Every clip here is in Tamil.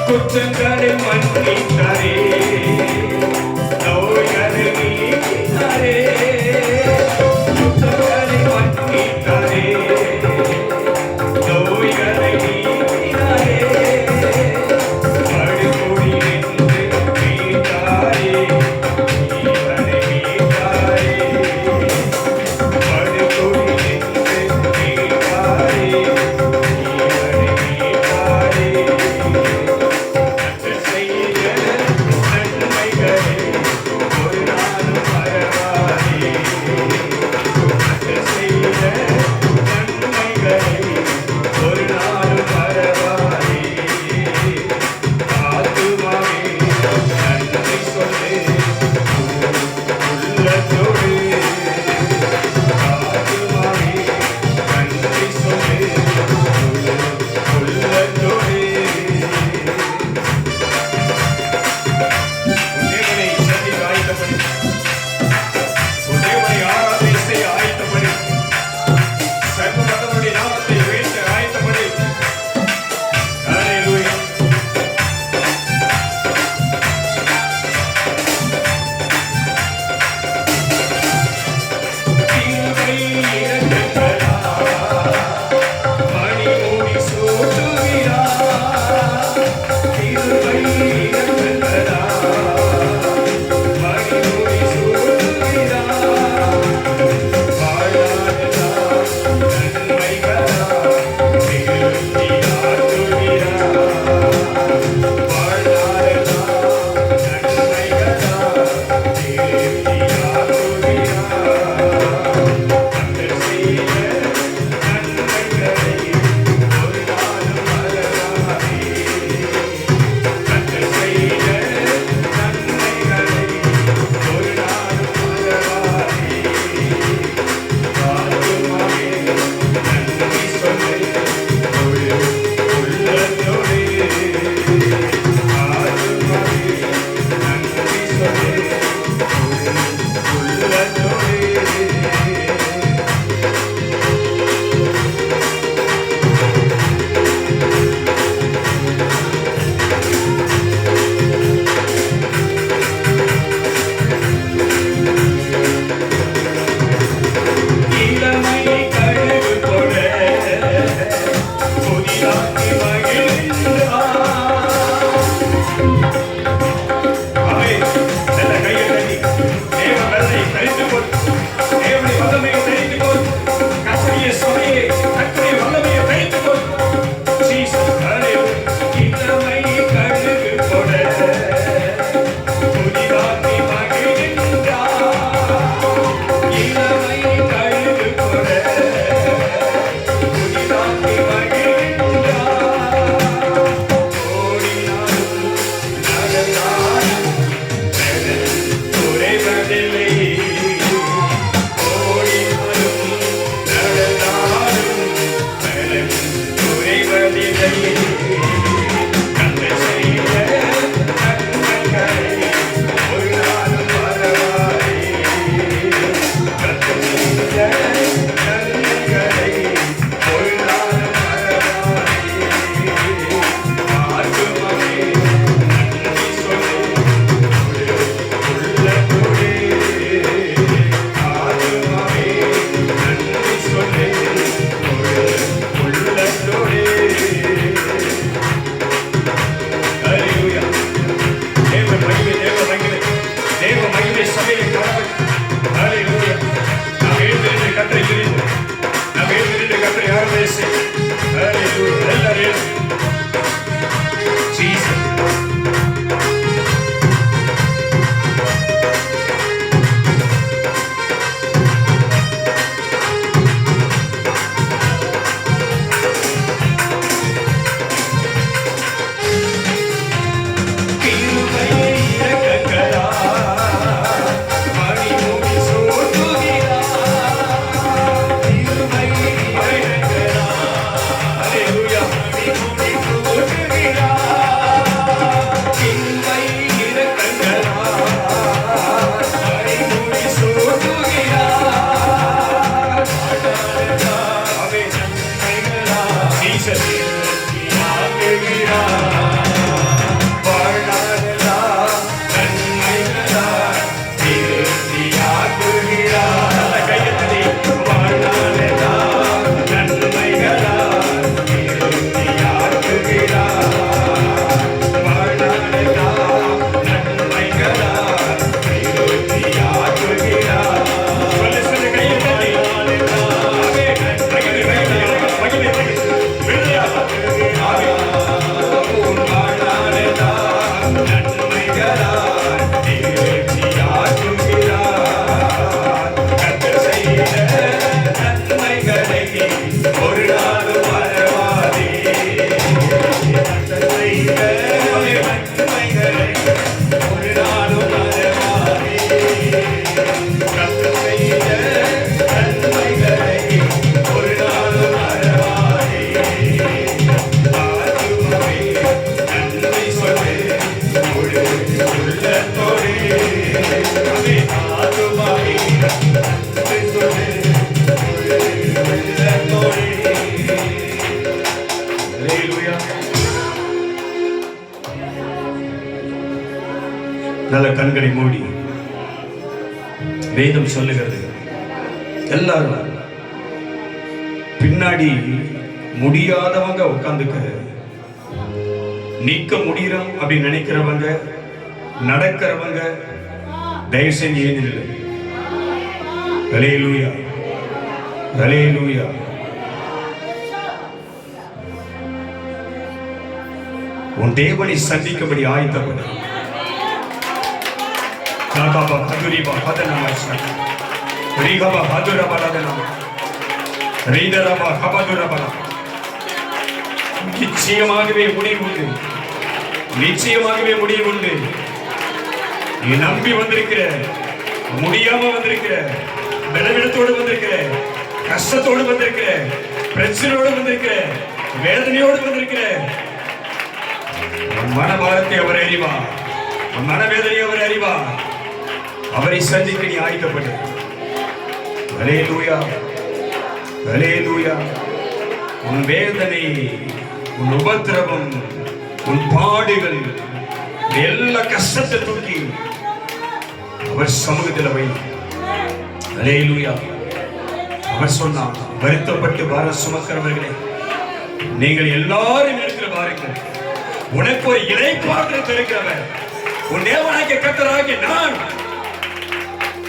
குற்றங்களை மன்னித்தாரே, நோய்களை நீக்கினாரே, குற்றங்களை மன்னித்தாரே, நோய்களை நீக்கினாரே, படுகொடி என்று மீட்டாரே, ஜீவனை மீட்டாரே, படுகொடி என்று மீட்டாரே, ஜீவனை மீட்டாரே. Yeah. கண்களை மூடி வேதம் சொல்லுகிறது, எல்லாரும் பின்னாடி முடியாதவங்க உட்கார்ந்துக்க, நிக்க முடியும் அப்படின்னு நினைக்கிறவங்க, நடக்கிறவங்க தயவு செஞ்சு ஏந்திரு. ஹல்லேலூயா, ஹல்லேலூயா. உன் தேவனை சந்திக்கும்படி ஆயத்தப்படு. நிச்சயமாகவே முடிவு உண்டு, நிச்சயமாகவே முடிவு உண்டு. நீ நம்பி வந்திருக்கிற, முடியாம வந்திருக்கிற, பலவீனத்தோடு வந்திருக்கிற, கஷ்டத்தோடு வந்திருக்கிற, பிரச்சனையோடு வந்திருக்கிற, வேதனையோடு வந்திருக்கிற, மனபாரத்தை அவர் அறிவா, மனவேதனை அவர் அறிவா. அவரை சந்திக்க நீ ஆயத்தப்படு. ஹல்லேலூயா, ஹல்லேலூயா. உன் வேதனை, உன் உபத்திரவம், உன் பாடுகள், எல்லா கஷ்டத்தை தூக்கி அவர் சமூகத்தில் வை. ஹல்லேலூயா. அவர் சொன்னார், வருத்தப்பட்டு பார சுமக்கிறவர்களே நீங்கள் எல்லாரும் இடத்துல பாருங்கள், உனக்கு ஒரு இளைப்பாறுதலை தருகிறவர் உன் தேவனாகிய கர்த்தராகிய நான்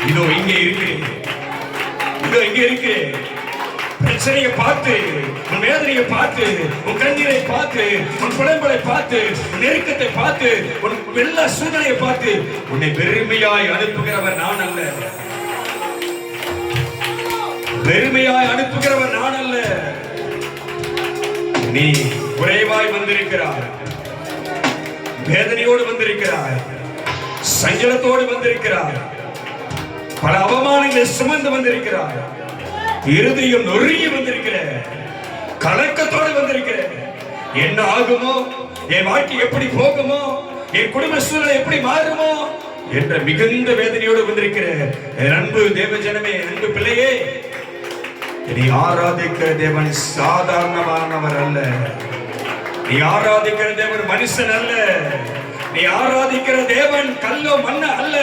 இதோ இங்கே இருக்கிறேன், இதோ இங்கே இருக்கிறேன். பிரச்சனையை பார்த்து, உன் வேதனையை பார்த்து, உன் கண்ணீரை பார்த்து, உன் புலம்பலை பார்த்து, உன் நெருக்கத்தை பார்த்து, உன் எல்லா சூழ்நிலையை பார்த்து உன்னை வெறுமையாய் அனுப்புகிறவர் நான் அல்ல, வெறுமையாய் அனுப்புகிறவர் நான் அல்ல. நீ குறைவாய் வந்திருக்கிறாய், வேதனையோடு வந்திருக்கிறாய், சஞ்சலத்தோடு வந்திருக்கிறாய், பல அவமானங்களை சுமந்து வந்திருக்கிறாய், இருதயம் நொறுங்கி வந்திருக்கிற, கலக்கத்தோடு வந்திருக்கிற, என்ன ஆகுமோ, என் வாழ்க்கை எப்படி போகுமோ, என் குடும்ப சூழ்நிலை எப்படி மாறுமோ என்ற மிகுந்த வேதனையோடு வந்திருக்கிற அன்பு தேவஜனமே, அன்பு பிள்ளையே, நீ ஆராதிக்கிற தேவன் சாதாரணமானவர் அல்ல. நீ ஆராதிக்கிற தேவன் மனுஷன் அல்ல. நீ ஆராதிக்கிற தேவன் கல்லோ மண்ண அல்ல.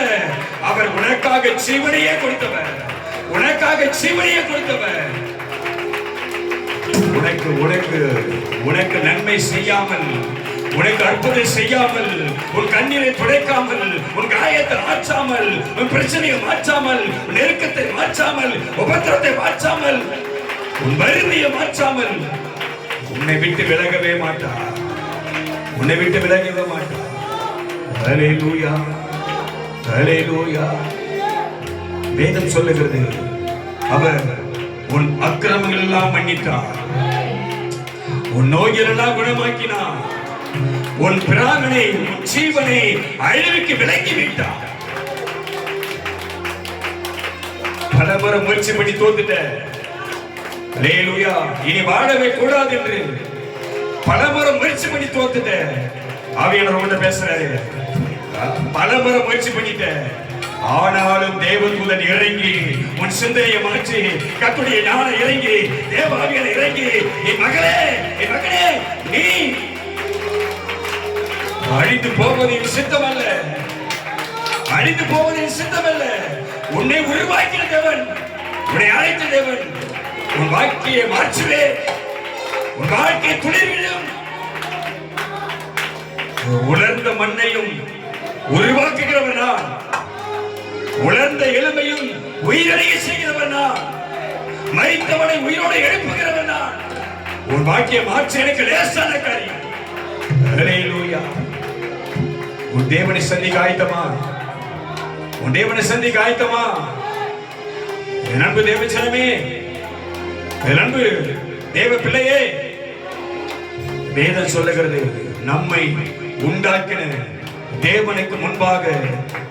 அவர் உனக்காக ஜீவனையே கொடுத்தவர், உனக்காக ஜீவனையே கொடுத்தவர். உனக்கு உனக்கு உனக்கு நன்மை செய்யாமல், உனக்கு அற்புதம் செய்யாமல், உன் கண்ணீரை துடைக்காமல், உன் காயத்தை மாற்றாமல், உன் பிரச்சனையை மாற்றாமல், உன் நெருக்கத்தை மாற்றாமல், உபத்திரத்தை மாற்றாமல், உன் வறுமையை மாற்றாமல் உன்னை விட்டு விலகவே மாட்டார், உன்னை விட்டு விலகவே மாட்டார். ஹல்லேலூயா, ஹல்லேலூயா. வேதம் சொல்லுகிறது, அவர் உன் அக்கிரமங்கள் எல்லாம் மன்னித்தார், உன் நோய்கள் எல்லாம் குணமாக்கினார், உன் பிராணனை, உன் ஜீவனை அழிவுக்கு விலக்கி விட்டார். பலமுறை முயற்சி பண்ணி தோத்துட்ட, ஹல்லேலூயா, இனி வாழவே கூடாது என்று பலமுறை முயற்சி பண்ணி தோத்துட்ட. ஆவியானவர் உன்கிட்ட பேசுறாரு, பலமுறை முயற்சி பண்ணிட்ட, ஆனாலும் தேவதூதன் இறங்கி உன் சிந்தனையை மாற்றி, கர்த்தருடைய ஞானம் இறங்கி, தேவ ஆவியானவர் இறங்கி, என் மகளே, என் மகனே, நீ அழிந்து போவது என் சித்தம் அல்ல, அழிந்து போவது என் சித்தம் அல்ல. உன்னை உருவாக்கிய தேவன், உன்னை அழைத்த தேவன், உன் வாழ்க்கையை மாற்றுவே, உன் வாழ்க்கையை துளிர்விடும். உலர்ந்த மண்ணையும் உருவாக்குகிறவன் நான், உலர்ந்த எலும்பையும் உயிரடைய செய்கிறவன் நான், மரித்தவனை உயிரோடு எழுப்புகிறவன் நான். உன் வாழ்க்கையை மாற்ற எனக்கு லேசான காரியம். ஹல்லேலூயா. உன் தேவனை சந்திக்க ஆயத்தமா? உன் தேவனை சந்திக்க ஆயத்தமா? என் அன்பு தேவச்சனமே, என் அன்பு தேவ பிள்ளையே, வேதம் சொல்லுகிறது, நம்மை உண்டாக்கின தேவனுக்கு முன்பாக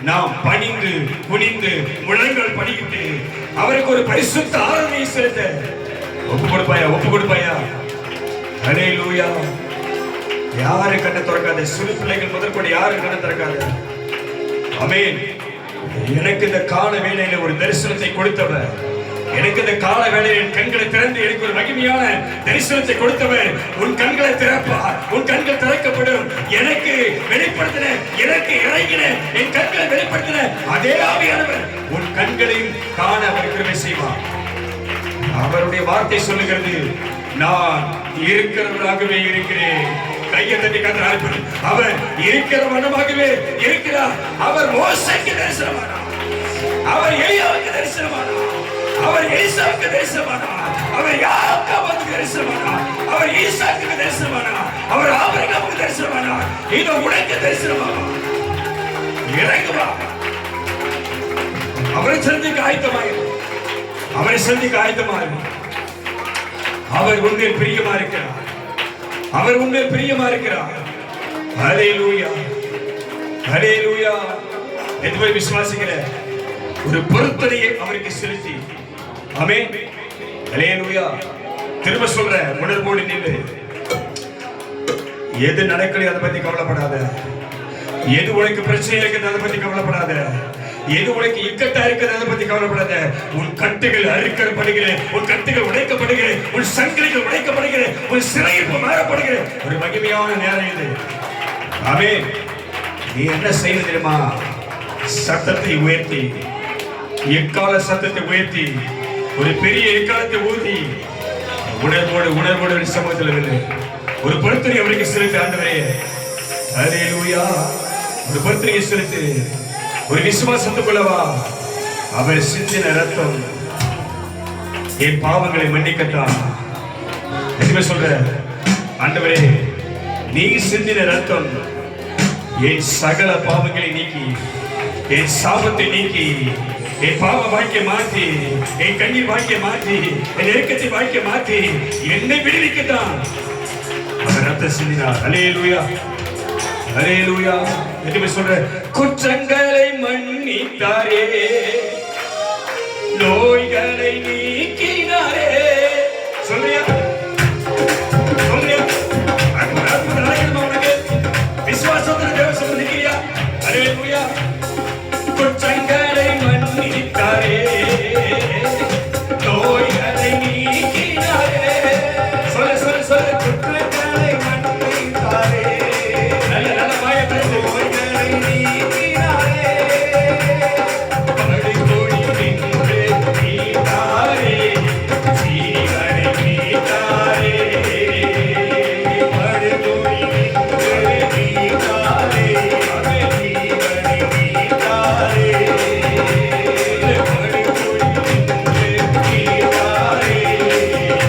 நாம் பணிந்து குனிந்து முழங்கள் படிக்கிட்டு அவருக்கு ஒரு பரிசுத்த ஆராதனை செலுத்த ஒப்பு கொடுப்பாயா, ஒப்பு கொடுப்பாயா? ஹல்லேலூயா. யாரு கண்ணை திறக்காத, சிறு பிள்ளைகள் முதற்கொண்டு யாரு கண்ணை திறக்காத. ஆமென். எனக்கு இந்த கால வேளையில ஒரு தரிசனத்தை கொடுத்தவர், எனக்கு இந்த கால வேளையில் என் கண்களை திறந்து எனக்கு ஒரு மகிமையான தரிசனத்தை கொடுத்தவர் உன் கண்களை திறப்பார். உன் கண்கள் திறக்கப்படும். எனக்கு வெளிப்படுத்தின, எனக்கு இறங்கின, என் கண்களை வெளிப்படுத்தின அதே ஆவியானவர் உன் கண்களையும் காண அவர் கிருபை செய்வார். அவருடைய வார்த்தை சொல்லுகிறது, நான் இருக்கிறவராகவே இருக்கிறேன். கையை தட்டி கத்தர், அவர் இருக்கிற வண்ணமாகவே இருக்கிறார். அவர் மோசேக்கு தரிசனமானார், அவர் எலியாவுக்கு தரிசனமானார், அவர் எலிசாவுக்கு தரிசனமானார், அவர் யாக்கோபுக்கு தரிசனமானார், அவர் ஈசாக்குக்கு தரிசனமானார், அவர் ஆபிரகாமுக்கு தரிசனமானார். இதோ உனக்கு தரிசனமானார். இறங்குவா, அவரை சந்திக்க ஆயத்தமாயிரு, அவரை சந்திக்க ஆயத்தமாயிரு. அவர் உண்மையில் பிரியமா இருக்கிறார், அவர் உண்மையில் பிரியமா இருக்கிறார். ஹல்லேலூயா, ஹல்லேலூயா. எதுவரை விசுவாசிக்கிற ஒரு பொருத்தனையை அவருக்கு செலுத்தி, ஆமென், ஹல்லேலூயா. திரும்ப சொல்ற, உணர்வோடு நில்லு. எது நடக்கலையோ அதை பத்தி கவலைப்படாத. எது உனக்கு பிரச்சனை இருக்குது அதை பத்தி கவலைப்படாத. எது உனக்கு இக்கட்டா இருக்குது அதை பத்தி கவலைப்படாத. உன் கட்டுகள் அறுக்கப்படுகிற, உன் கட்டுகள் உடைக்கப்படுகிற, உன் சங்கிலிகள் உடைக்கப்படுகிற, உன் சிறையிருப்பு மாறப்படுகிற ஒரு மகிமையான நேரம் இது. ஆமென். நீ என்ன செய்யணும் தெரியுமா? சத்தத்தை உயர்த்தி, எக்கால சத்தத்தை உயர்த்தி, ஒரு பெரிய எக்காலத்தை ஊதி, உணர்வோடு சமூகத்தில் இருந்து ஒரு பொருத்தனை அவருக்கு செலுத்து. ஆண்டவரே, ஹல்லேலூயா. ஒரு பொருத்தனையை செலுத்து. ஒரு விசுவாசத்துக்குள்ளவா. அவர் சிந்தின ரத்தம் என் பாவங்களை மன்னிக்கத்தான். எதுவுமே சொல்ற, ஆண்டவரே, நீ சிந்தின ரத்தம் என் சகல பாவங்களை நீக்கி, என் சாபத்தை நீக்கி, என் பாவ வாழ்க்கை மாற்றி, என் கண்ணீர் வாழ்க்கை மாற்றி, என் நெருக்கத்தை வாழ்க்கை மாற்றி என்னை விடுவிக்கத்தான் அவர் ரத்தம் சிந்தினார். ஹல்லேலூயா, ஹல்லேலூயா. எதுவுமே சொல்ற, குற்றங்களை மன்னித்தாரே, நோய்களை நீக்கினாரே. சொல்றியா? சொல்றியா? அற்புதம் நடக்கணுமா உனக்கு? விசுவாசத்துல தேவ சொல்ல நிக்கிறியா? ஹல்லேலூயா. குற்றங்களை மன்னித்தாரே, நோய்களை நீக்கினாரே. சொல்லு சொல்லு சொல்லு. குற்றங்களை மன்னித்தாரே, நல்ல நல்ல வாயை திறந்து, நோய்களை நீக்கினாரே, படுகொடி நின்று மீட்டாரே, ஜீவனை மீட்டாரே, படுகொடி நின்று மீட்டாரே, ஜீவனை மீட்டாரே, படுகொடி நின்று மீட்டாரே,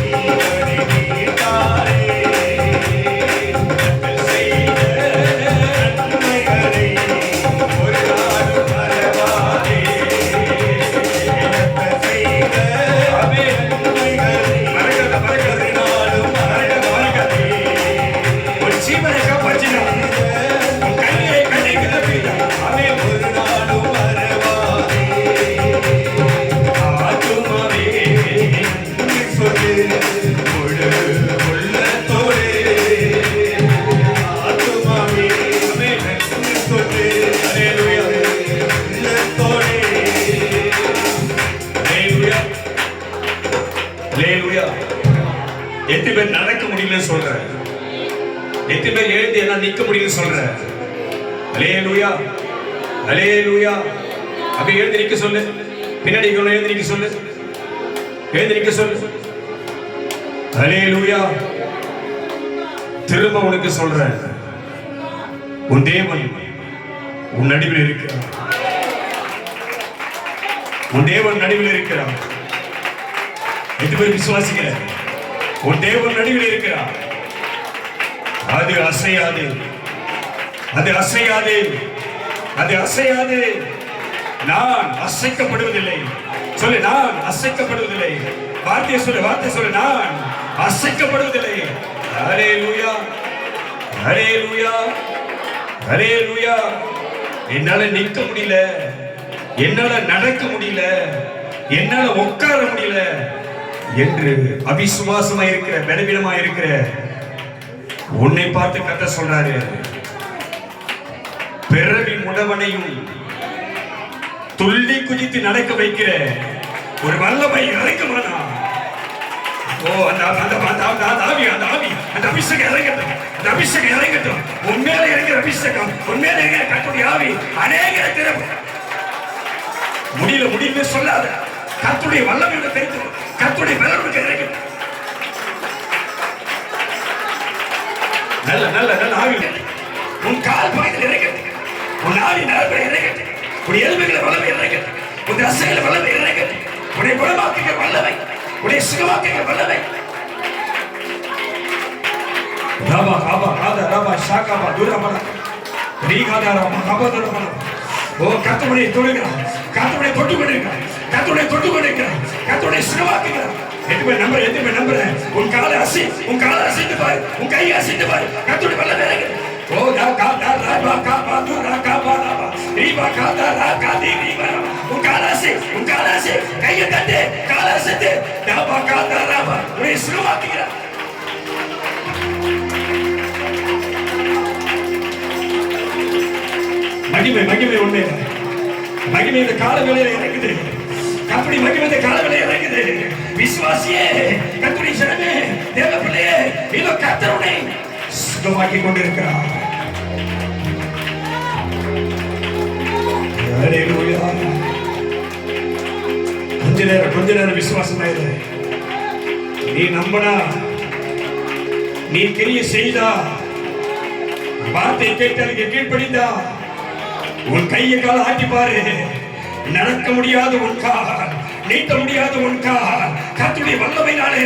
ஜீவனை மீட்டாரே. செய்த நன்மைகளை ஒரு நாளும் மறவாதே. செய்த நன்மைகளை மறக்காத நாளும் மறக்காதே. ஒரு ஜீவனை காப்பாற்றினார், உன் கண்ணீரை கண்ணீருக்கு தப்பினார். அவன் ஒரு நாளும் மறவாதே. ஆத்துமாவே நன்றி சொல்லு, முழு உள்ளத்தோடு. ஆத்துமாவே நன்றி சொல்லு, ஹல்லேலூயா, உள்ளத்தோடு. ஹல்லேலூயா, ஹல்லேலூயா. எத்தனை பேர் நடக்க முடியலன்னு சொல்ற? எத்தனை பேர் எழுந்து என்ன நிக்க முடியலன்னு சொல்ற? ஹல்லேலூயா, ஹல்லேலூயா. அப்படி எழுந்து நிக்க சொல்லு. பின்னாடி எழுந்து நிக்க சொல்லு, எழுந்து நிக்க சொல்லு. ஹல்லேலூயா. திரும்ப உனக்கு சொல்றேன், உன் தேவன் உன் நடுவில் இருக்கிறார். உன் தேவன் நடுவில் இருக்கிறார். எத்தனை பேர் விசுவாசிக்கிற? உன் தேவன் நடுவில் இருக்கிறார். அது அசையாது, அது அசையாது, அது அசையாது. நான் அசைக்கப்படுவதில்லை. சொல்லு, நான் அசைக்கப்படுவதில்லை. வார்த்தையை சொல்லு, வார்த்தை சொல்லு, நான் அசைக்கப்படுவதில்லை. ஹல்லேலூயா, ஹல்லேலூயா, ஹல்லேலூயா. என்னால நிற்க முடியல, என்னால நடக்க முடியல, என்னால உட்கார முடியல என்று அவிசுவாசமா இருக்கிற, பலவீனமா இருக்கிற உன்னை பார்த்து கர்த்தர் சொல்றாரு, பிறவி முடவனையும் துள்ளி குதித்து நடக்க வைக்கிற ஒரு வல்லமை இறங்குமானா ஓ அந்த அபிஷேகம் இறங்கட்டும். அந்த அபிஷேகம் இறங்கட்டும். உண்மையில இறங்குற அபிஷேகம், உண்மையில இருக்கிற கர்த்தருடைய ஆவி அநேக திறப்பு முடியல சொல்லாத. கர்த்தருடைய வல்லமையோட தெரிந்து கர்த்தருடைய பலனுக்கு இறங்கட்டும். நல்ல நல்ல நல்ல ஆவி உன் கால் பகுதியில் இறங்கட்டும். உன் ஆவி நரம்பு இறங்கட்டும். உன் எலும்புகளை வல்லமை இறங்கட்டும். உன் தசைகளை வல்லமை இறங்கட்டும். உன்னை குணமாக்குகிற வல்லமை, உன்னை சுகமாக்குகிற வல்லமை. ராபா ராபா ராதா ராபா ஷாகாபா துரமன ரீகாதா ராபா கபதுரமன. ஓ கர்த்தருடைய தொடுகிறார், கர்த்தருடைய தொட்டு கொண்டிருக்கிறார், கர்த்தருடைய தொட்டு கொண்டிருக்கிறார், கர்த்தருடைய சுகமாக்குகிறார். எதுவுமே நம்புற உன் காலை அசைத்து பாரு, உன் கையை அசைத்து பாரு. கர்த்தருடைய வல்லமை இறங்குது. ஓ தா கா தா ராபா காபா துரா காபா ராபா ரீபா காதா ரா காதி ரீபா. உன் காலை அசை, கையை தட்டு, காலை அசைத்து ராபா காதா ராபா உன்னை சுகமாக்குகிறார். மகிமை உண்மை. மகிமை இந்த கால வேளையில இறங்குது. கர்த்தருடைய மகிமை இந்த கால வேளையில இறங்குது. விசுவாசியே, கர்த்தருடைய ஜனமே, தேவ பிள்ளையே, இதோ கர்த்தர் உன்னை சுகமாக்கி கொண்டிருக்கிறார். ஹல்லேலூயா. கொஞ்ச நேரம் விசுவாசமா இரு. நீ நம்பினா, நீ கிரியை செய்தா, வார்த்தை கேட்டதுக்கு கீழ்ப்படிந்தா, உன் கையை கால ஆட்டி பாரு. நடக்க முடியாத உன் கால், நீட்ட முடியாத உன் கால் கர்த்தருடைய வல்லமையினாலே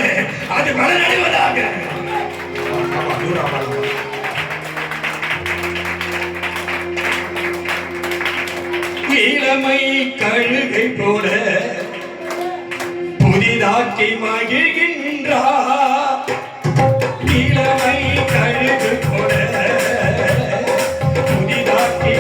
அது பலனடைவதாக. இளமை கழுகை போல புதிதாக்கி மகிழ்கின்றார். இளமை கழுகு போல புதிதாக்கி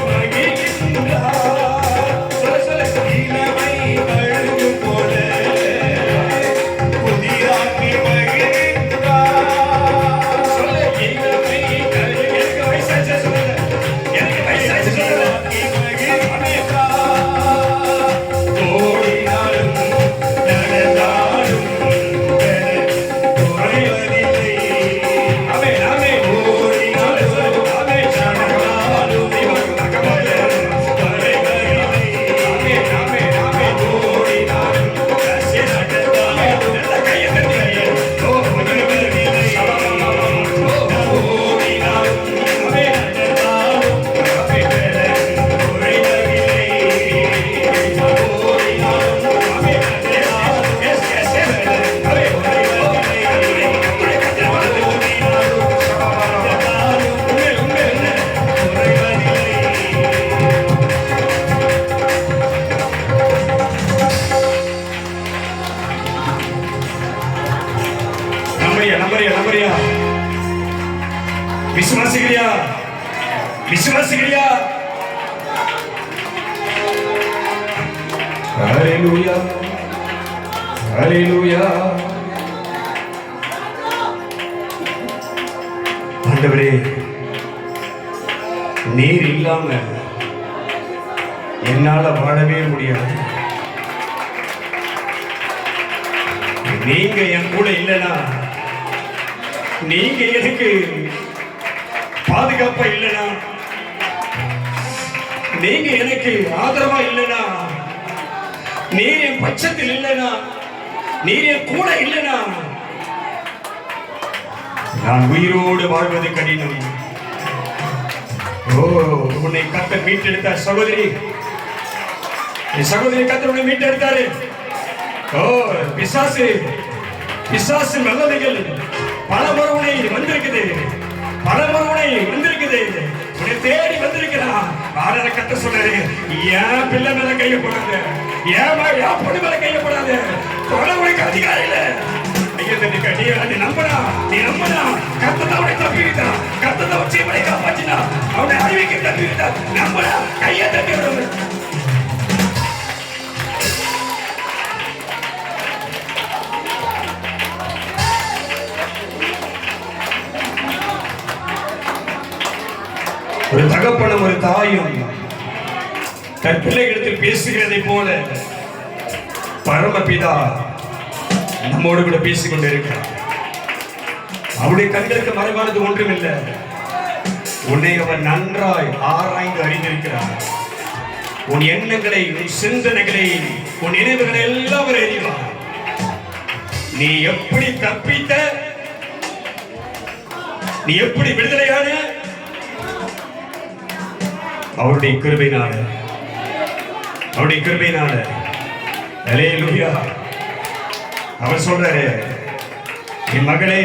நம்புறியா? விசுவாசிக்கிறியா? ஹல்லேலூயா, ஹல்லேலூயா. ஆண்டவரே, நீர் இல்லாம என்னால வாழவே முடியாது. நீங்க என் கூட இல்லைன்னா, நீங்க எனக்கு பாதுகாப்பா இல்லைனா, நீங்க எனக்கு ஆதரவா இல்லைனா, நீர் என் பட்சத்தில் இல்லைனா, நீர் என் கூட இல்லைனா, நான் உயிரோடு வாழ்வது கடினம். ஓ, உன்னை கர்த்தர் மீட்டெடுத்தார் சகோதரி, சகோதரி கர்த்தர் உன்னை மீட்டெடுத்தாரு. ஓ, பிசாசு வல்லமைகள் பல முறை வந்திருக்குது, உன்னை தேடி வந்திருக்கிறான். ஆனா கர்த்தர் சொல்றாரு, என் பிள்ளை மேல கையப்படாத, என் பொண்ணு மேல கையப்படாத, உனக்கு அதிகாரம் இல்ல. நீ நம்பனா கர்த்தர் அவனை தப்பிவிட்டா, கர்த்தர் அவன் ஜீவனை காப்பாற்றினா, அவனை அறிவிக்க தப்பிவிட்டா. நம்பனா கையை தட்டி விடுவது. ஒரு தகப்பனும் ஒரு தாயும் தன் பிள்ளைகளிடத்தில் பேசுகிறதை போல பரமபிதா நம்மோடு கூட பேசிக் கொண்டிருக்கிறார். அவருடைய கண்களுக்கு மறைவானது ஒன்றுமில்லை. உன்னை அவர் நன்றாய் ஆராய்ந்து அறிந்திருக்கிறார். உன் எண்ணங்களை, உன் சிந்தனைகளை, உன் நினைவுகளை எல்லாம் அவர் அறிவார். நீ எப்படி தப்பித்த, நீ எப்படி விடுதலையான, அவருடைய கிருபையினால, அவருடைய கிருபையினால. அல்லேலூயா. அவர் சொல்றாரு, என் மகளே,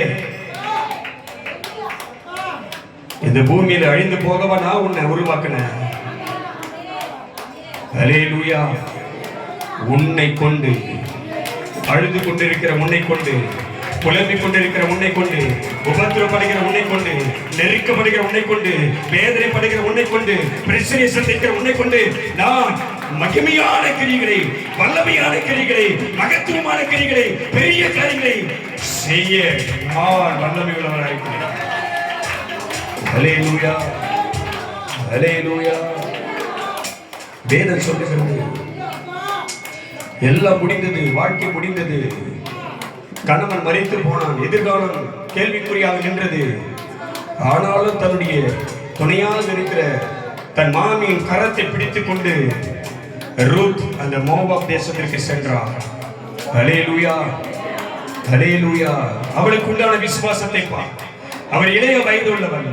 இந்த பூமியில அழிந்து போகவா நான் உன்னை உருவாக்கினேன். அல்லேலூயா. உன்னை கொண்டு, அழுது கொண்டிருக்கிற உன்னை கொண்டு, புலம்பிக் கொண்டிருக்கிற உன்னை கொண்டு, உபத்திரப்படுகிற உன்னை கொண்டு, நெருக்கப்படுகிற உன்னை கொண்டு, வேதனைப்படுகிற உன்னை கொண்டு, பிரச்சனை சந்திக்கிற உன்னை கொண்டு நான் மகிமையான கிரிகளை, வல்லமையான கிரிகளை, மகத்துவமான கிரிகளை, பெரிய காரியங்களை செய்ய நான் வல்லமை உள்ளவராயிருக்கிறேன். அல்லேலூயா, அல்லேலூயா. வேதம் சொல்லுகிறது, எல்லாம் முடிந்தது, வாழ்க்கை முடிந்தது. கணவன் மரித்து போனான், எதிர்காலம் கேள்விக்குறியாக நின்றது. ஆனாலும் தன்னுடைய துணையாக இருக்கிற தன் மாமியின் கரத்தை பிடித்துக் கொண்டு ரூத் அந்த மோவாப் தேசத்திற்கு சென்றார். அல்லேலூயா, அல்லேலூயா. அவளுக்கு உண்டான விசுவாசத்தை பார். அவர் இளைய வயது உள்ளவன்,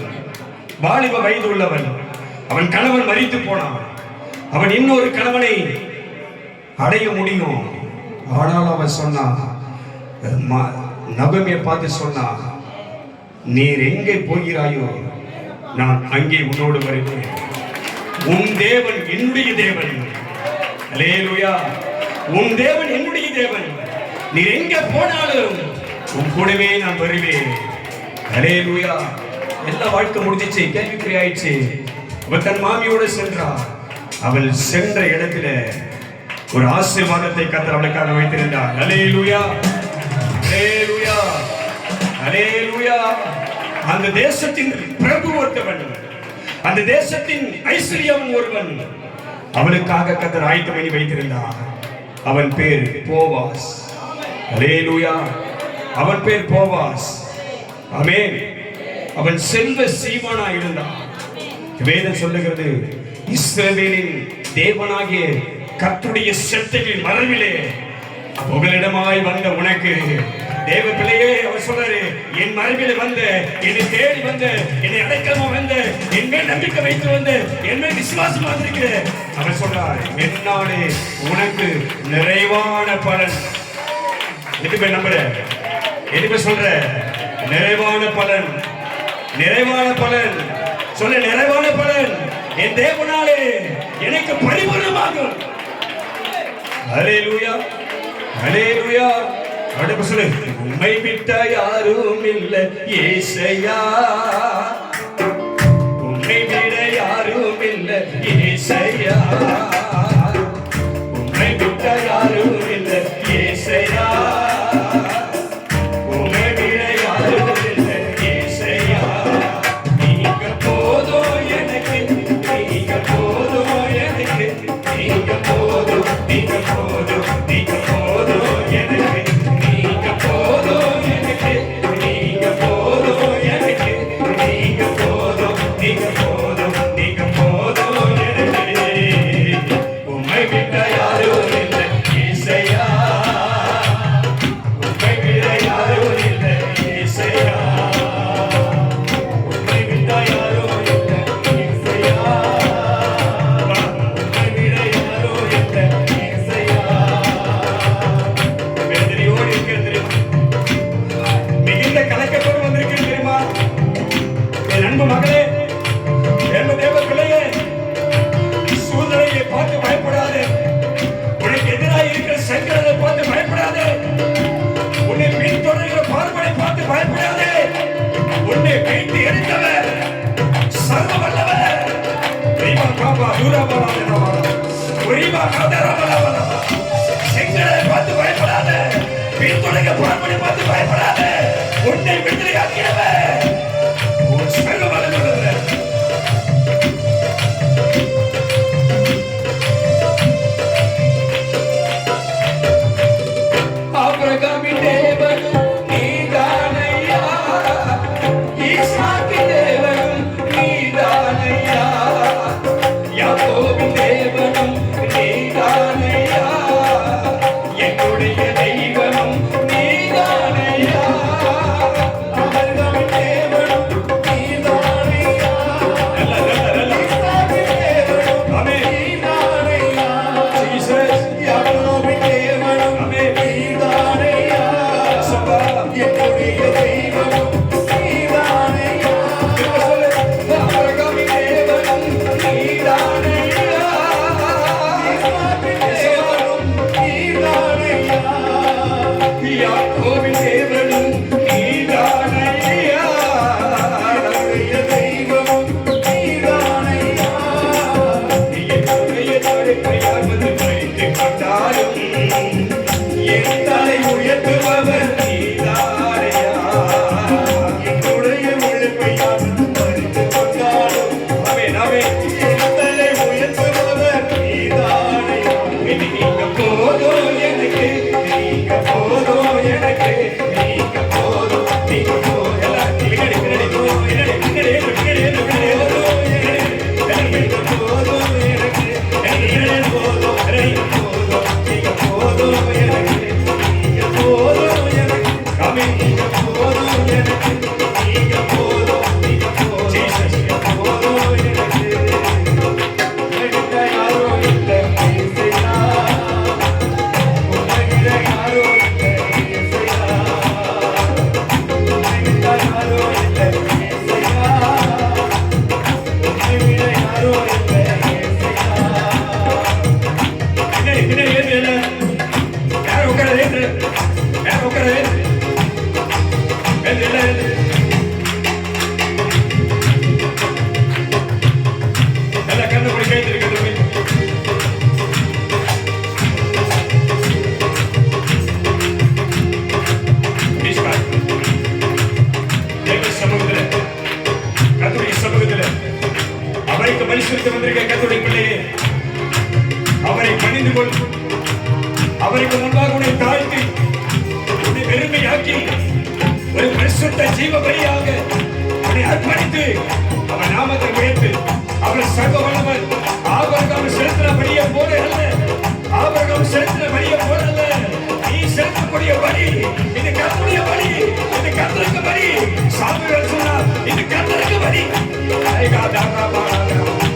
வாலிப வயது உள்ளவன். அவன் கணவன் மரித்து போனான். அவன் இன்னொரு கணவனை அடைய முடியும். ஆனால் அவன் சொன்னான், நகோமியை பார்த்து சொன்னான், நீர் எங்கே போகிறாயோ நான் அங்கே உன்னோடு வருகிறேன். உன் தேவன் என்னுடைய தேவன். அல்லேலூயா. உன் தேவன் என்னுடைய தேவன். நீர் எங்கே போனாலும் உன் கூடவே நான் வருவேன். அல்லேலூயா. எல்லா வாழ்க்கை முடிஞ்சிச்சு, கேள்விக்குறி ஆயிடுச்சு. அவள் தன் மாமியோடு சென்றார். அவள் சென்ற இடத்துல ஒரு ஆசீர்வாதத்தை கர்த்தர் அவளுக்காக வைத்திருந்தார். அல்லேலூயா, அல்லேலூயா, அல்லேலூயா. அந்த தேசத்தின் பிரபு ஒருவன், அந்த தேசத்தின் ஐஸ்வர்யம் ஒருவன் அவளுக்காக கர்த்தர் ஆயத்தம் பண்ணி வைத்திருந்தார். அவன் பேர் போவாஸ். அல்லேலூயா. அவன் பேர் போவாஸ். ஆமென். அவன் செல்வ சீமானா இருந்தான். வேதம் சொல்லுகிறது, இஸ்ரவேலின் தேவனாகிய கர்த்தருடைய சத்தத்தின் மறைவிலே புகலிடமாய் வந்த உனக்கு, தேவ பிள்ளையே, அவர் சொல்றாரு, என் மறைவிலே வந்த, என்னை தேடி வந்த, என்னை அடைக்கலமா வந்த, என் மேல் நம்பிக்கை வைத்து வந்த, என் மேல் விசுவாசமா வந்திருக்கிற, அவர் சொல்றார், என்னாலே உனக்கு நிறைவான பலன். எதுமே நம்புற, எதுமே சொல்ற, நிறைவான பலன், நிறைவான பலன். சொல்ல, நிறைவான பலன் என் தேவனாலே எனக்கு பரிபூர்ணமாகும். அல்லேலூயா, அல்லேலூயா. அடுத்து சொல்லு, உம்மை விட்ட யாரும் இல்லை ஏசையா, உம்மை விட யாரும் இல்லை ஏசையா, உம்மை விட்ட யாரும் இல்லை ஏசையா, உம்மை விட யாரும் இல்லை ஏசையா. நீங்க போதும் எனக்கு, நீங்க போதும் எனக்கு, நீங்க போதும், நீங்க போதும், நீங்க போதும் எனக்கு, நீங்க போதும் எனக்கு, நீங்க போதும் எனக்கு, நீங்க போதும், நீங்க போதும், நீங்க போதும் எனக்கு. உம்மை விட்ட யாரும் இல்லை ஏசையா, உம்மை விட யாரும் இல்லை ஏசையா, உம்மை விட்ட யாரும் இல்லை ஏசையா, உம்மை விட யாரும் இல்லை ஏசையா. வேதனையோடு இருக்கிறது தெரியுமா? மிகுந்த கலக்கத்தோடு வந்திருக்கிறது தெரியுமா? என் அன்பு மகளே, என் தேவ பிள்ளையே, சூழ்நிலையை பார்த்து பயப்படாதே. உனக்கு எதிராக இருக்கிற சங்கடத்தை பார்த்து பயப்படாதே. உன்னை பின்தொடர்கிற பார்வனை பார்த்து பயப்படாதே. உன்னை மீட்டு எடுத்தவர் சர்வ வல்லவர். ரீமா காபா யூராபலா ரீமா காதரபலா. சங்கடத்தை பார்த்து பயப்படாதே. பின்தொடர்கிற பார்வனை பார்த்து பயப்படாதே. உன்னை விடுதலையாக்கியவர் உன் சர்வ வல்லவர். யாக்கோபின் தேவனும் நீதானையா, என்னுடைய தெய்வமும் நீதானையா. நீ என்னுடைய தலைப்பை யார் வந்து வைத்துக் கொண்டாலும் என் தலை உயர்த்துபவர் நீதானையா. என்னுடைய உழைப்பை யாரும் பறித்துக் கொண்டாலும் ஆமென், ஆமென். என் தலை உயர்த்துபவர் நீதானையா. நீங்க போதும் எனக்கு, நீங்க போதும் எனக்கு, நீங்க போதும், நீங்க போதும். எல்லாம் பின்னாடி, பின்னாடி, பின்னாடி, பின்னாடி, பின்னாடி, பின்னாடி, நீங்க போதும் எனக்கு, நீங்க போதும், நீங்க போதும், நீங்க போதும் எனக்கு, நீங்க போதும் எனக்கு, ஆமென். நீங்க போதும் எனக்கு, நீங்க போதும், நீங்க போதும், நீங்க போதும் எனக்கு. உன்னைவிட யாரோ இல்லை இயேசுவா. உன்னைவிட யாரோ இல்லை இயேசுவா. உன்னைவிட யாரோ இல்லை இயேசுவா. உன்னைவிட யாரோ இல்லை இயேசுவா. பின்னாடி, பின்னாடி ஏறு, ஏறு. யார் உட்கார ஏறு, யார் உட்கார ஏறு. ஏறு, எல்லாம் ஏறு. எல்லாம் கண்ணை மூடி கை தூக்கி தம்பி. ஈஸ்வரா, தேவ சமூகத்திலே, கர்த்தருடைய சமூகத்திலே, அவருக்கு மனுஷருக்கு வந்திருக்க கர்த்தருடைய பிள்ளையே, அவரை பணிந்து கொள். அவருக்கு முன்பாக உன்னை தாழ்த்தி உன்னை பெருமையாக்கி ஒரு பரிசுத்த ஜீவ பலியாக உன்னை அர்ப்பணித்து அவன் நாமத்தை உயர்த்து. அவர் சர்வ வல்லவர். ஆபிரகாம் செலுத்தின பலியை போல அல்ல, ஆபிரகாம் செலுத்தின பலியை போல அல்ல. நீ செலுத்தக்கூடிய பலி இது கர்த்தருடைய பலி, இது கர்த்தருக்கு பலி. சாமுவேல் சொன்னார், இது கர்த்தருக்கு பலி,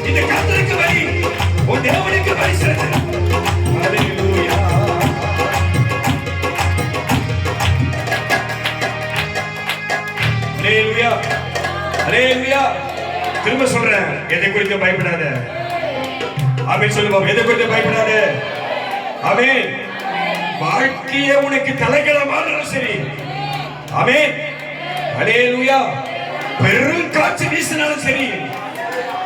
இது கர்த்தருக்கு பலி, உன் தேவனுக்கு பலி செலுத்து. ஹல்லேலூயா. ஹல்லேலூயா. ஹல்லேலூயா. திரும்ப சொல்றேன், எதை குறித்து பயப்படாத. ஆமென் சொல்லுமா, எதை குறித்து பயப்படாத. ஆமென். வாழ்க்கையே உனக்கு தலைகளமானாலும் சரி. ஆமென். ஹல்லேலூயா. பெரும் காற்று வீசினாலும் சரி,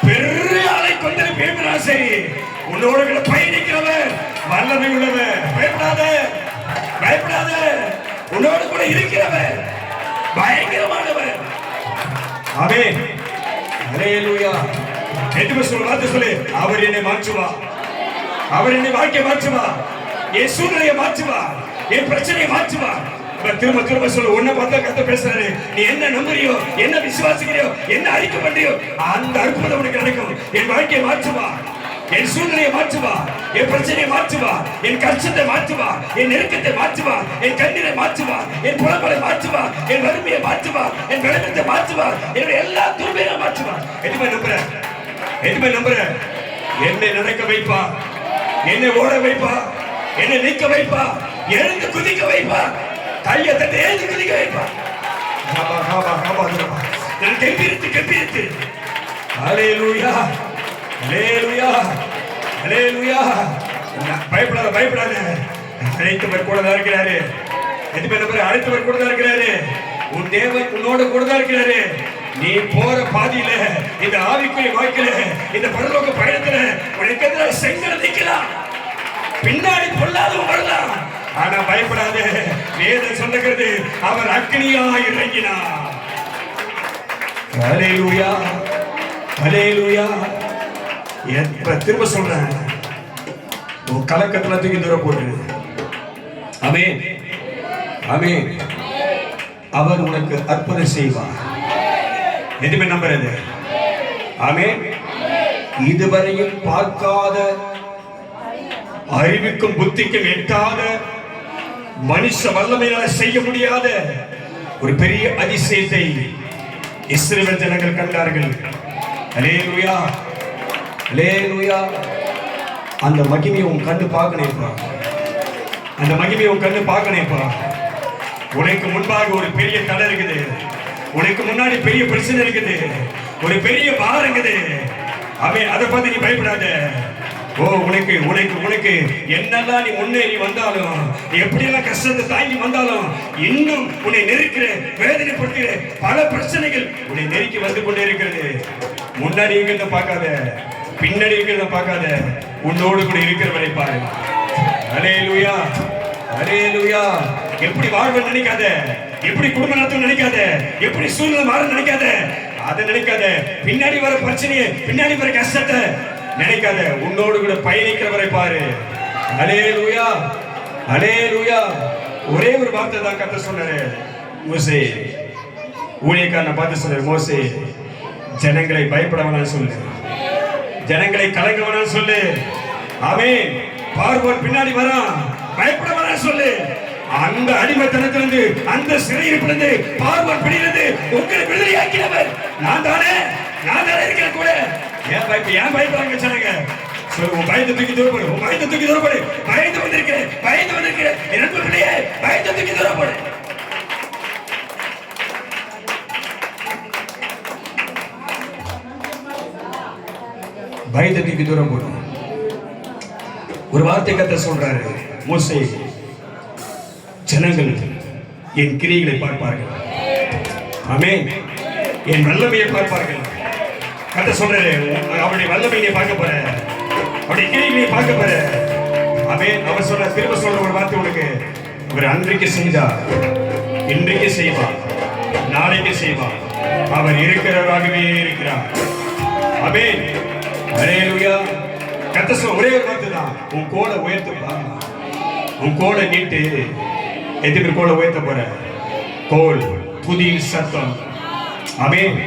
பெரிய அலை கொண்டது பேசினாலும் சரி, உன்னோடு கூட பயணிக்கிறவன் வல்லமை உள்ளவன். பயப்படாத, பயப்படாத. உன்னோடு கூட இருக்கிறவன் பயங்கரமானவன். ஆமென். ஹல்லேலூயா. எதுமே சொல்ல வார்த்தை சொல்லு, அவர் என்னை மாற்றுவா, அவர் என்னை வாழ்க்கை மாற்றுவா, என் சூழ்நிலையை மாற்றுவா, என் பிரச்சனையை மாற்றுவா. திரும்ப திரும்ப சொல்லு, உன்னை பார்த்தா கத்த பேசுறாரு. நீ என்ன நம்புறியோ, என்ன விசுவாசிக்கிறியோ, என்ன அறிக்கை பண்றியோ, அந்த அற்புதம் உனக்கு நடக்கும். என் வாழ்க்கையை மாற்றுவா, என் சூழ்நிலையை மாற்றுவா, என் பிரச்சனையை மாற்றுவா, என் கஷ்டத்தை மாற்றுவா, என் நெருக்கத்தை மாற்றுவா, என் கண்ணீரை மாற்றுவா, என் புலம்பலை மாற்றுவா, என் வறுமையை மாற்றுவா, என் விளக்கத்தை மாற்றுவா, என்னுடைய எல்லா துன்பையும் மாற்றுவா. எதுவுமே நம்புற, எதுவுமே நம்புற. என்னை நடக்க வைப்பா, என்னை ஓட வைப்பா, என்னை நிற்க வைப்பா, எழுந்து குதிக்க வைப்பா, கையை தட்டி எழுந்து குதிக்க வைப்பா. நான் கெம்பிருத்து கெம்பிருத்து. ஹல்லேலூயா, ஹல்லேலூயா, ஹல்லேலூயா. பயப்படாத, பயப்படாத. அழைத்தவர் கூட தான் இருக்கிறாரு. எதுவுமே நம்புற, அழைத்தவர் கூட தான் இருக்கிறாரு. உன் தேவன் உன்னோட கூட தான் இருக்கிறாரு. நீ போற பாதியில, இந்த ஆவிக்குரிய வாழ்க்கையில, இந்த பரலோக பயணத்துல உனக்கு எதிராக செங்கல் நிக்கலாம், பின்னாடி பொல்லாதவன் வரலாம். ஆனா பயப்படாத. வேதம் சொல்லுகிறது, அவர் அக்னியா இறங்கினார். ஹல்லேலூயா, ஹல்லேலூயா. எப்ப திரும்ப சொல்றேன், உன் கலக்கத்துல தூக்கி தூர போட்டு. ஆமென், ஆமென். அவர் உனக்கு அற்புதம் செய்வார். எதுவுமே நம்புறது. ஆமென். இதுவரையும் பார்க்காத, அறிவுக்கும் புத்திக்கும் எட்டாத, மனுஷ வல்லமையால செய்ய முடியாத ஒரு பெரிய அதிசயத்தை இஸ்ரவேல் ஜனங்கள் கண்டார்கள். ஹல்லேலூயா, ஹல்லேலூயா. அந்த மகிமையை உன் கண்ணு பார்க்கணும்ப்பா, அந்த மகிமையை உன் கண்ணு பார்க்கணும்ப்பா. உனக்கு முன்பாக ஒரு பெரிய தடை இருக்குது, உனக்கு முன்னாடி பெரிய பிரச்சனை இருக்குது, ஒரு பெரிய பாரம் இருக்குது. அவன் அதை பார்த்து நீ பயப்படாத. ஓ உனக்கு உனக்கு உனக்கு என்னெல்லாம் நீ முன்னேறி வந்தாலும் எப்படியெல்லாம் கஷ்டத்தை தாங்கி வந்தாலும் இன்னும் உன்னை நெருக்கிற வேதனைப்படுத்துகிற பல பிரச்சனைகள் உன்னை நெருக்கி வந்து கொண்டே இருக்கிறது. முன்னாடி இருக்கிறத பார்க்காத, பின்னாடி இருக்கிறத பார்க்காத, உன்னோடு கூட இருக்கிறவரை பாரு. அல்லேலூயா, அல்லேலூயா. எப்படி வாழ்வன்னு நினைக்காத, எப்படி குடும்பம் நடத்தும் நினைக்காத, எப்படி சூழ்நிலை மாற நினைக்காத, அதை நினைக்காத. பின்னாடி வர பிரச்சனையை, பின்னாடி வர கஷ்டத்தை நினைக்காத, உன்னோடு கூட பயணிக்கிறவரை பாரு. அல்லேலூயா, அல்லேலூயா. ஒரே ஒரு வார்த்தை தான் கர்த்தர் சொன்னாரு. மோசே ஊழியக்காரனை பார்த்து சொன்னாரு, மோசே ஜனங்களை பயப்பட வேணாம் சொல்லு, ஜனங்களை கலங்க வேணாம் சொல்லு. ஆமென். பார்வோன் பின்னாடி வரான், பயப்பட வேணாம் சொல்லு. அந்த அடிமைத்தனத்திலிருந்து, அந்த சிறையிருப்பிலிருந்து, பார்வோன் பிடியிலிருந்து உங்களை விடுதலையாக்கினவர் நான் தானே, நான் தானே இருக்கிறேன் கூட. ஏன் பயப்படுறாங்க ஜனங்க? சொல்லு, உன் பயத்தை தூக்கி தூரப்படு, உன் பயத்தை தூக்கி தூரப்படு. பயந்து வந்திருக்கிறேன், பயந்து வந்திருக்கிறேன் என் அன்பு பிள்ளையே, பயத்தை தூக்கி தூரப்படு. பயத்தை தூக்கி தூரம் போடும். ஒரு வார்த்தை கர்த்தர் சொல்றாரு, மோசே ஜனங்கள் என் கிரியைகளை பார்ப்பார்கள், ஆமென், என் வல்லமையை பார்ப்பார்கள். கர்த்தர் சொல்றாரு, அவருடைய வல்லமையை பார்க்க போற, அவருடைய கிரியைகளை பார்க்க போற. ஆமென். அவர் சொல்ற, திரும்ப சொல்ற ஒரு வார்த்தை உனக்கு, அவர் அன்றைக்கு செய்தார், இன்றைக்கு செய்வார், நாளைக்கு செய்வார். அவர் இருக்கிறவராகவே இருக்கிறார். ஆமென். அல்லேலூயா. கர்த்தர் சொல்ற ஒரே ஒரு வார்த்தை தான், உன் கோலை உயர்த்துப்பா, உன் கோலை நீட்டு. எத்தனை கோலை உயர்த்த போற? கோல் துதியின் சத்தம். ஆமென்.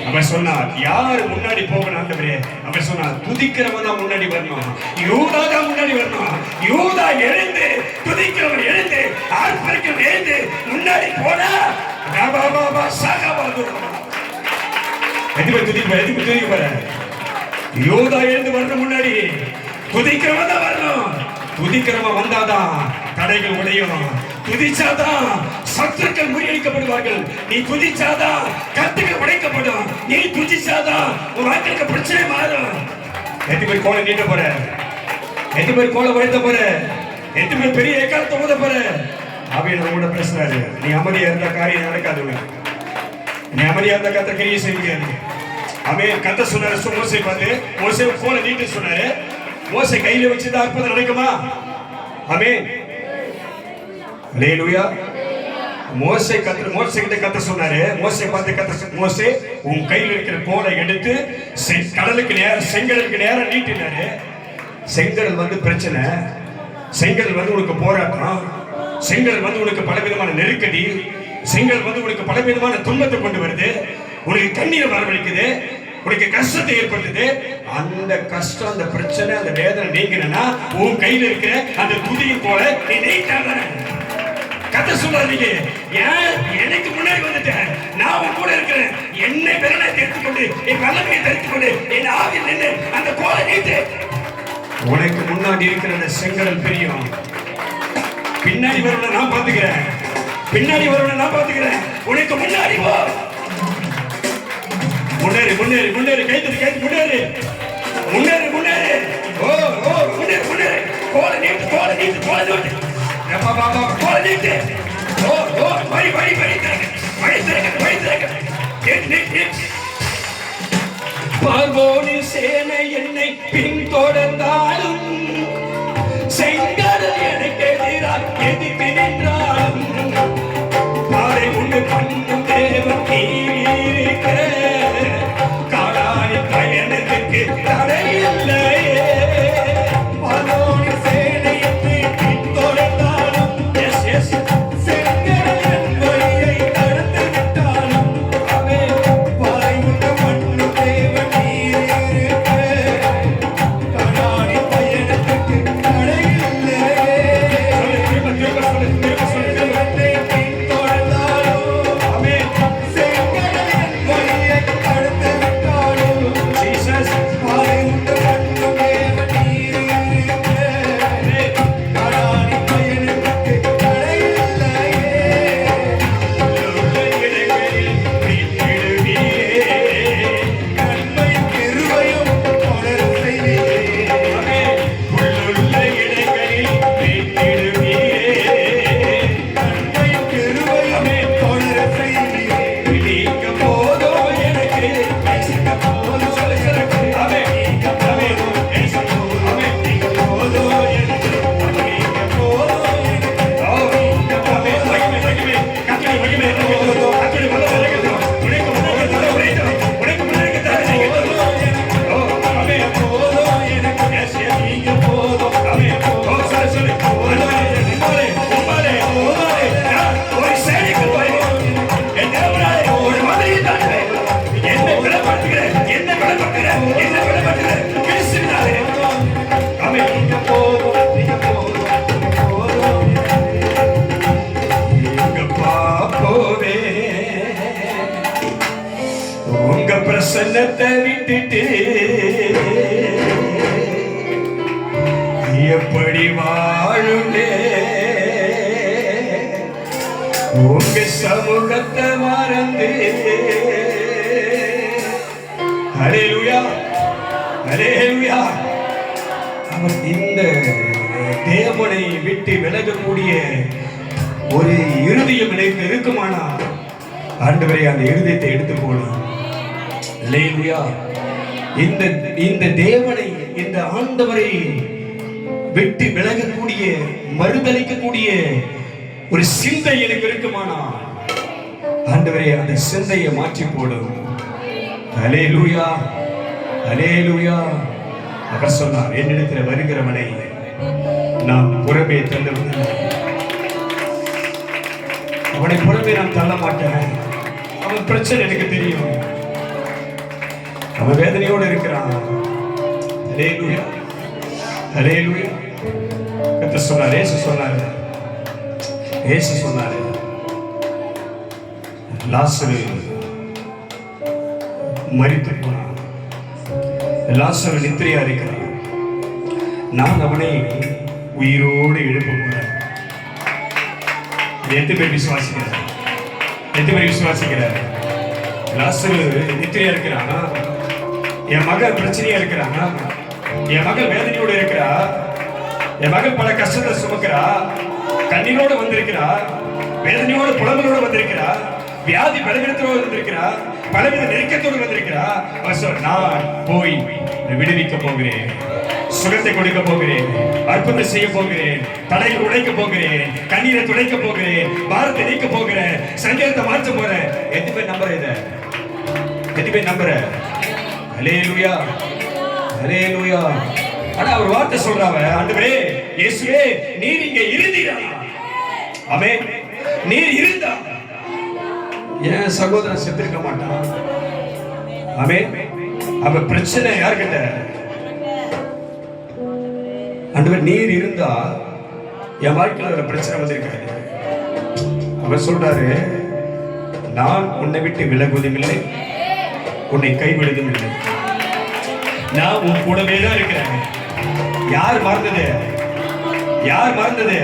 அவர் சொன்னார், யார் முன்னாடி போகணும் ஆண்டவரே? அவர் சொன்னார், துதிக்கிறவன் தான் முன்னாடி வரணும், யூதா தான் முன்னாடி வரணும். யூதா எழுந்து, துதிக்கிறவன் எழுந்து, ஆர்ப்பரிக்கிறவன் எழுந்து முன்னாடி போனா பாபா சாகாபா தூரம். எதுக்கு துதிக்க, எதுக்கு துதிக்க போற? யூதா எழுந்து வரணும், முன்னாடி துதிக்கிறவன் தான் வரணும். துதிக்கிறவன் வந்தாதான் தடைகள் உடையும், துதிச்சாதான் சத்துருக்கள் முறியடிக்கப்படுவார்கள். நீ துதிச்சாதான் கத்துக்கள் உடைக்கப்படும், நீ துதிச்சாதான் உன் வாழ்க்கைக்கு பிரச்சனை மாறும். எத்தனை பேர் கோலை நீட்ட போற? எத்தனை பேர் கோலை உடைத்த போற? எத்தனை பேர் பெரிய ஏகாலத்தை ஊத போற? அப்படின்னு கூட பேசுறாரு. நீ அமைதியா இருந்த காரியம் நடக்காது. நீ அமைதியா இருந்த கத்த கிரியை செய்ய முடியாது. அவன் கத்த சொன்னாரு, மோசே பார்த்து, மோசே கோலை நீட்டு சொன்னாரு. மோசே கையில வச்சுதான் அற்புதம் நடக்குமா? ஆமென். அல்லேலூயா. மோசே கிட்ட கத்த சொன்னாரு. மோசே பார்த்து கத்த, மோசே உன் கையில் இருக்கிற கோலை எடுத்து கடலுக்கு நேரம், செங்கடலுக்கு நேரம் நீட்டினாரு. செங்கடல் வந்து பிரச்சனை, செங்கடல் வந்து உனக்கு போராட்டம், செங்கடல் வந்து உனக்கு பலவிதமான நெருக்கடி, செங்கடல் வந்து உனக்கு பலவிதமான துன்பத்தை கொண்டு வருது, உனக்கு கண்ணீரை வரவழைக்குது, உனக்கு கஷ்டத்தை ஏற்படுத்துது. அந்த கஷ்டம், அந்த பிரச்சனை, அந்த வேதனை நீங்கினா உன் கையில இருக்கிற அந்த துதியின் போல நீ நீட்டாங்க. கத்த சொல்லாதீங்க, ஏன் எனக்கு முன்னாடி வந்துட்டேன், நான் உன் கூட இருக்கிறேன், என்னை பெருனை தெரிந்துக்கொண்டு, என் வல்லமையை தெரிந்துக்கொண்டு, என் ஆவியில் நின்று அந்த கோலை நீட்டு. உனக்கு முன்னாடி இருக்கிற அந்த செங்கடல் பிரியும். பின்னாடி வரவனை நான் பாத்துக்கிறேன், பின்னாடி வரவனை நான் பாத்துக்கிறேன். உனக்கு முன்னாடி போ, முன்னேறு முன்னேறு முன்னேறு, கைத்தறி கைத்து முன்னேறு முன்னேறு முன்னேறு. ஓ ஓ முன்னேறு முன்னேறு. கோலை நீட்டு, கோலை நீட்டு, கோலை நீட்டு. அப்பா பாபா கோலை நீட்டு. ஓ ஓ வழி வழி வழி திறக்க, வழி திறக்க, வழி திறக்க. நீட்டு நீட்டு நீட்டு. பார்வோனின் சேனை என்னை பின்தொடர்ந்தாலும், செங்கடல் எனக்கு எதிராக எதிர்த்து நின்றாலும், பாறை உண்டு பண்ணும் தேவன் நீரிருக்க, காலானி பயணத்துக்கு தடையில்லையே. பார்வோனின் சேனை என்னை பின்தொடர்ந்தாலும், எஸ் எஸ், செங்கடல் என் வழியை தடுத்து விட்டாலும், அவன் பாறை உண்டு பண்ணும் தேவன் நீரிருக்க, காலானி பயணத்துக்கு தடையில்லையே. திரும்ப திரும்ப சொல்லு, திரும்ப சொல்லு. என்னை பின்தொடர்ந்தாலும், பிரசன்னத்தை விட்டுட்டு எப்படி வாழுமே உங்க சமூகத்தை மறந்து. ஹல்லேலூயா, ஹல்லேலூயா. அவர் இந்த தேவனை விட்டு விலகக்கூடிய ஒரு இருதயம் எனக்கு இருக்குமானா ஆண்டவரே அந்த இருதயத்தை எடுத்து போடும். ஹல்லேலூயா. இந்த தேவனை, இந்த ஆண்டவரை விட்டு விலகக்கூடிய மறுதலிக்கக்கூடிய ஒரு சிந்தை எனக்கு இருக்குமானா ஆண்டவரே அந்த சிந்தையை மாற்றி போடும். ஹல்லேலூயா, ஹல்லேலூயா. அவர் சொன்னார், என்னிடத்தில் வருகிறவனை நான் புறமே தள்ளுவேன். அவனை புறமே நான் தள்ள மாட்டேன். அவன் பிரச்சனை எனக்கு தெரியும். அவன் வேதனையோடு இருக்கிறான். ஹல்லேலூயா, ஹல்லேலூயா. கர்த்தர் சொன்னார், இயேசு சொன்னார், லாசரு மரித்து போனான், லாசரு நித்திரையா இருக்கிறான், நான் அவனை உயிரோடு எழுப்ப போறேன். எத்தனை பேர் விசுவாசிக்கிறார்? எத்தனை பேர் விசுவாசிக்கிறார்? லாசரு நித்திரையா இருக்கிறானா? என் மகள் பிரச்சனையா இருக்கிறானா? என் மகள் வேதனையோடு இருக்கிறா, என் மகள் பல கஷ்டத்தை சுமக்கிறா, கண்ணீரோடு வந்திருக்கிறா, வேதனையோடு புலம்பலோடு வந்திருக்கிறா, வியாதி பலவீனத்தோடு வந்திருக்கிறா, பலவித நெருக்கத்தோடு வந்திருக்கிறா. நான் போய் விடுவிக்க போகிறேன், சுகத்தை கொடுக்க போகிறேன், அற்புதம் செய்ய போகிறேன், தடைகள் உடைக்க போகிறேன், கண்ணீரை துடைக்க போகிறேன், பாரத்தை நீக்க போகிறேன், சங்கீதத்தை மாற்ற போறேன். எத்தனை பேர் நம்புற? இத எத்தனை பேர் நம்புற? ஹல்லேலூயா, ஹல்லேலூயா. ஆனா அவர் வார்த்தை சொல்றாவ, ஆண்டவரே இயேசுவே நீர் இங்க இருந்தீரா? ஆமென். நீர் இருந்தா என் சகோதரன் செத்திருக்க மாட்டான். ஆமென். அவ பிரச்சனை யார்கிட்ட? ஆண்டவர் நீர் இருந்தா என் வாழ்க்கையில் ஒரு பிரச்சனை வந்திருக்காரு. அவர் சொல்றாரு, நான் உன்னை விட்டு விலகுவதும் இல்லை, உன்னை கைவிடுவதும் இல்லை, நான் உன் கூடவே தான் இருக்கிறேன். யார் மறந்தது? யார் மறந்தது?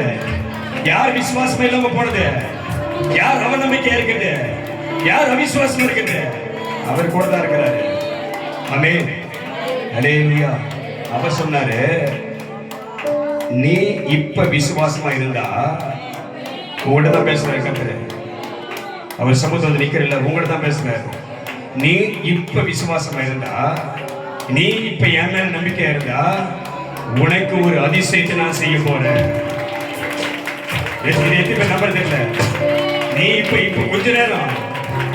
யார் விசுவாசம் இல்லாம போனது? யார் அவநம்பிக்கையா இருக்குது? யார் அவிசுவாசம் இருக்குது? அவர் கூட தான் இருக்கிறாரு. ஆமென், ஹல்லேலூயா. அவர் சொன்னாரு, நீ இப்ப விசுவாசமா இருந்தா உங்கள்கிட்ட தான் பேசுறாரு கர்த்தர். அவர் சமூகத்தில் வந்து நிக்கிறல்ல, உங்கள்கிட்ட தான் பேசுறாரு. நீ இப்ப விசுவாசமா இருந்தா, நீ இப்ப என் மேல நம்பிக்கையா இருந்தா, உனக்கு ஒரு அதிசயத்தை நான் செய்ய போறேன். நம்பர் தெரியல. நீ இப்ப கொஞ்ச நேரம்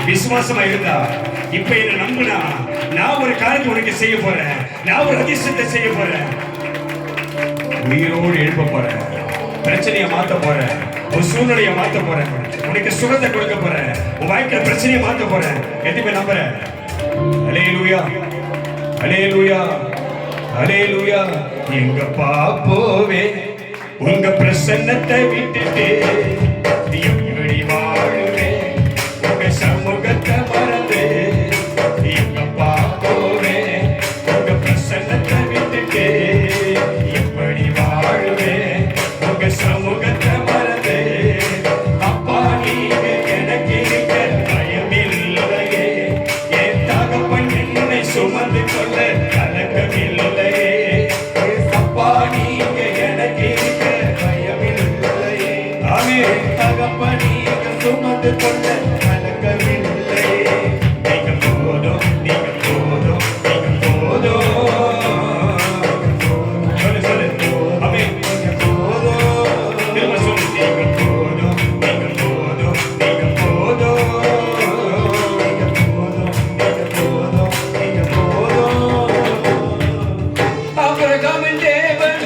விசுவாசமா இருந்தா, இப்ப என்ன நம்புனா, நான் ஒரு காரியத்தை உனக்கு செய்ய போறேன், நான் ஒரு அதிசயத்தை செய்ய போறேன். உயிரோடு எழுப்ப போறேன், பிரச்சனையை மாத்த போறேன், உன் சூழ்நிலையை மாத்த போறேன், உனக்கு சுகத்தை கொடுக்க போறேன், உன் வாழ்க்கையில பிரச்சனையை மாத்த போறேன். எதுவுமே நம்புறேன். ஹல்லேலூயா, ஹல்லேலூயா, ஹல்லேலூயா. எங்க பாப்போவே உங்க பிரசன்னத்தை விட்டுட்டு எப்படி வாழுவே, உங்க சமூகத்தை மறந்து. எங்க பாப்போவே உங்க பிரசன்னத்தை விட்டுட்டு எப்படி வாழுவே, உங்க சமூகத்தை மறந்து. அப்பா நீங்க எனக்கு இருக்க பயமில்லையே, என் தகப்பன் என்னை சுமந்து கொள்ள கலக்கமில்லையே. அப்பா நீங்க எனக்கு இருக்க பயமில்லையே, ஆமென். தகப்பன் நீங்க சுமந்து கொள்ள கலக்கமில்லையே. நீங்க போதும், நீங்க போதும், நீங்க போதும். சொல்லு சொல்லு, ஆமென். நீங்க போதும், திரும்ப சொல்லு. நீங்க போதும், நீங்க போதும், நீங்க போதும், நீங்க போதும், நீங்க போதும், நீங்க போதும். ஆபிரகாமின் தேவன்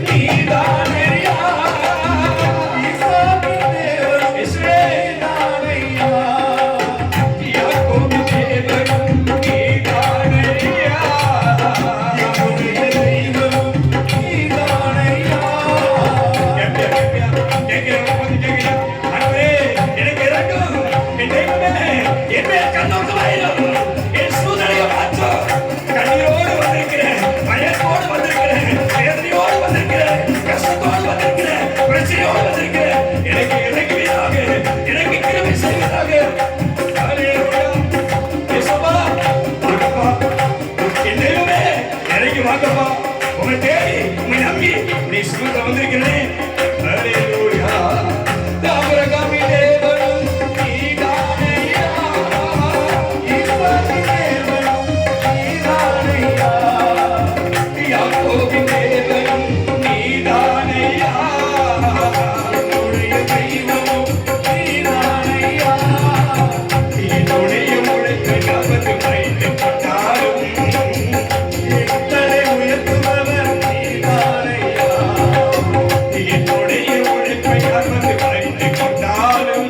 நீதானையா, ஈசாக்கின் தேவன் இஸ்ரவேல் தானையா. ஹalleluya இயேசுவா வாங்கப்பா என் தெய்வமே இறங்கி வாங்கப்பா உம்மை தேடி உம்மை நம்பி நீ சுமந்து வந்திருக்கிறேன் ஹalleluya ஆபிரகாமின் தேவனும் நீதானையா ஈசாக்கின் தேவனும் நீதானையா யாக்கோபின் தேவனும் நீதானையா உடைய தெய்வமும் நீதானையா என்னுடைய உழைப்பை காப்பது மைந்து கொண்டாலும் எத்தனை உயர்த்துபவர் நீதானையா என்னுடைய உழைப்பை காப்பது மைந்து கொண்டாலும்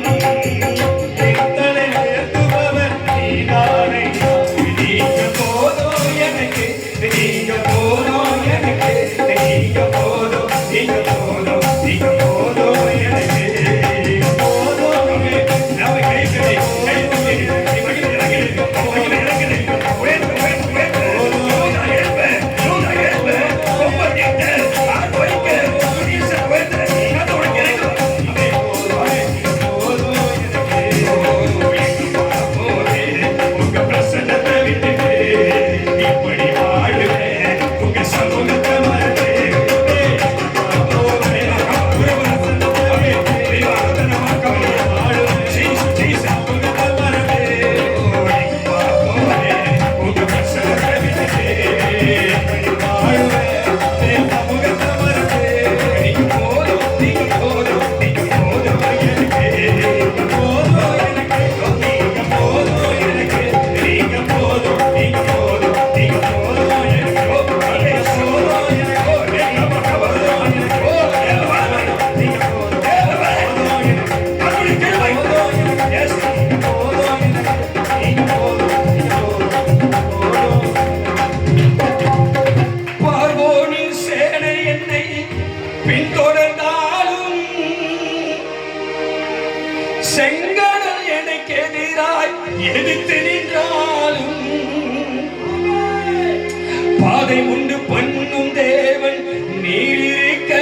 எத்தனை உயர்த்துபவர் நீதானையா நீங்க போதும் எனக்கு நீங்க போதும் எனக்கு நீங்க போதும் நீங்க போதும் நீங்க போதும் எனக்கு போதும் நம்ம கைகளை கைத்து நீ மகிழ் இறங்கு மகிழ் இறங்கு உயர்த்து உயர்த்து உயர்த்து நான் எழுப்பேன் நான் எழுப்பேன் ரொம்ப கேட்டு நான் வைக்க ஈசா உயர்த்து நான் உனக்கு இறங்கு இங்கே போதும் எனக்கு உங்க பிரசன்னத்தை விட்டுட்டு இப்படி வாழுவேன் உங்க சமூகத்தை மறந்து பார்வோனின் சேனை என்னை பின்தொடர்ந்தாலும் செங்கடல் எனக்கு எதிராய் எதிர்த்து நின்றாலும் பாதை உண்டு பண்ணும் தேவன் நீரிருக்க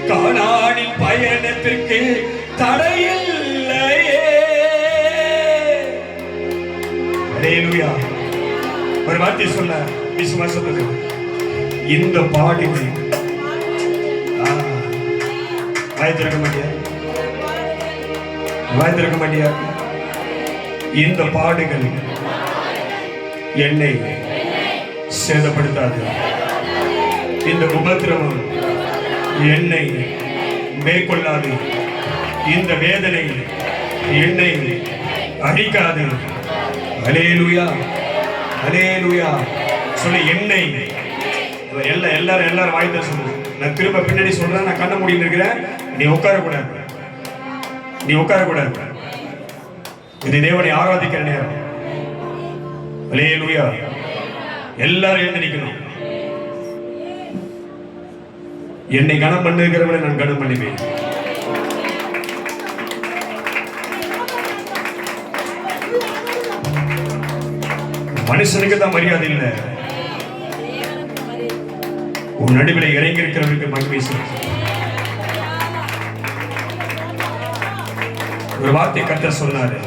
கானானின் பயணத்திற்கு தடையில்லையே ஹalleluya ஒரு வார்த்தை சொன்ன விசுவாசத்துக்கு இந்த பாடுகள் வாய்த்திருக்க மாட்டியா வாய்த்திருக்க மாட்டியா இந்த பாடுகள் என்னை சேதப்படுத்தாது இந்த உபத்திரவம் என்னை மேற்கொள்ளாது இந்த வேதனை என்னை அடிக்காது ஹalleluya ஹalleluya சொல்லி என்னை எல்லாரும் வாய்த்த சொல்லு நான் திரும்ப பின்னாடி சொல்றேன் நான் கண்ண மூடி இருக்கிறேன் நீ உட்காரக்கூடாது இது தேவனை ஆராதிக்கிற நேரம் ஹalleluya எல்லாரும் எழுந்து நிக்கணும் என்னை கனம் பண்ணுகிறவனை நான் கனம் பண்ணுவேன் மனுஷனுக்கு தான் மரியாதை இல்லை உன் நடுவில் இறங்கி இருக்கிறவனுக்கு மகிமை ஒரு வார்த்தை கர்த்தர் சொன்னாரு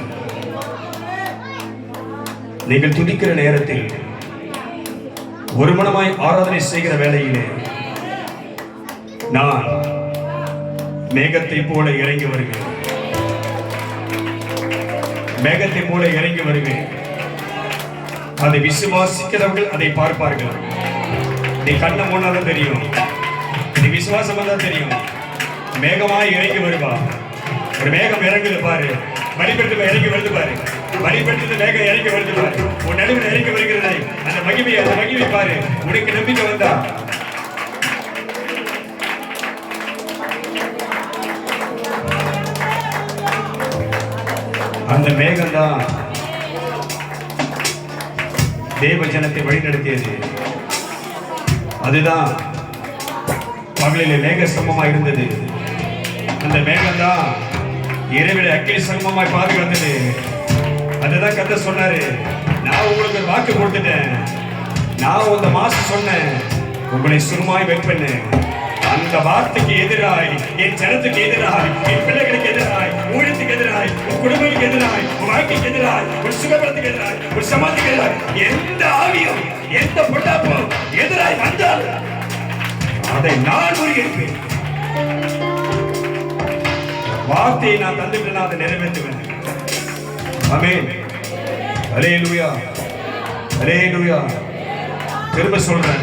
நீங்கள் துதிக்கிற நேரத்தில் ஒரு மனமாய் ஆராதனை செய்கிற வேளையிலே நான் மேகத்தை போல இறங்கி வருகிறேன் மேகத்தை போல இறங்கி வருவேன் அதை விசுவாசிக்கிறவர்கள் அதை பார்ப்பார்கள் நீ கண்ண மூணாதான் தெரியும் நீ விசுவாசமா தான் தெரியும் மேகமாய் இறங்கி வருவா ஒரு மேகம் இறங்குது பாரு வழிபட்டு இறங்கி வருது பாரு வழிபட்டு மேகம் இறங்கி வருது பாரு உன் நடுவில் இறங்கி வருகிறது அந்த மகிமை பாரு உனக்கு நம்பிக்கை வந்தா அந்த மேகம் தான் தேவ ஜனத்தை வழிநடத்தியது அதுதான் பகலிலே மேக சமமாய் இருந்தது அந்த மேகம் தான் இரவிலே அக்கினி சமமாய் பாதுகாத்தது அதுதான் கர்த்தர் சொன்னாரு நான் உங்களுக்கு ஒரு வாக்கு கொடுத்துட்டேன் நான் இந்த மாசம் சொன்னேன் உங்களை சுருமாய் வைப்பேன்னு அந்த வார்த்தைக்கு எதிராய் என் ஜனத்துக்கு எதிராய் என் பிள்ளைகளுக்கு எதிராய் உன் குடும்பத்துக்கு எதிராய், உன் வாழ்க்கைக்கு எதிராய், உன் சுகபலத்துக்கு எதிராய், உன் சமாதிக்கு எதிராய் எந்த ஆவியும் எந்த பொல்லாப்பும் எதிராய் வந்தால் அதை நான் முறியடிப்பேன். வார்த்தையை நான் தந்துட்டு நான் அதை நிறைவேற்றுவேன். ஆமென். அல்லேலூயா, அல்லேலூயா. திரும்ப சொல்றேன்,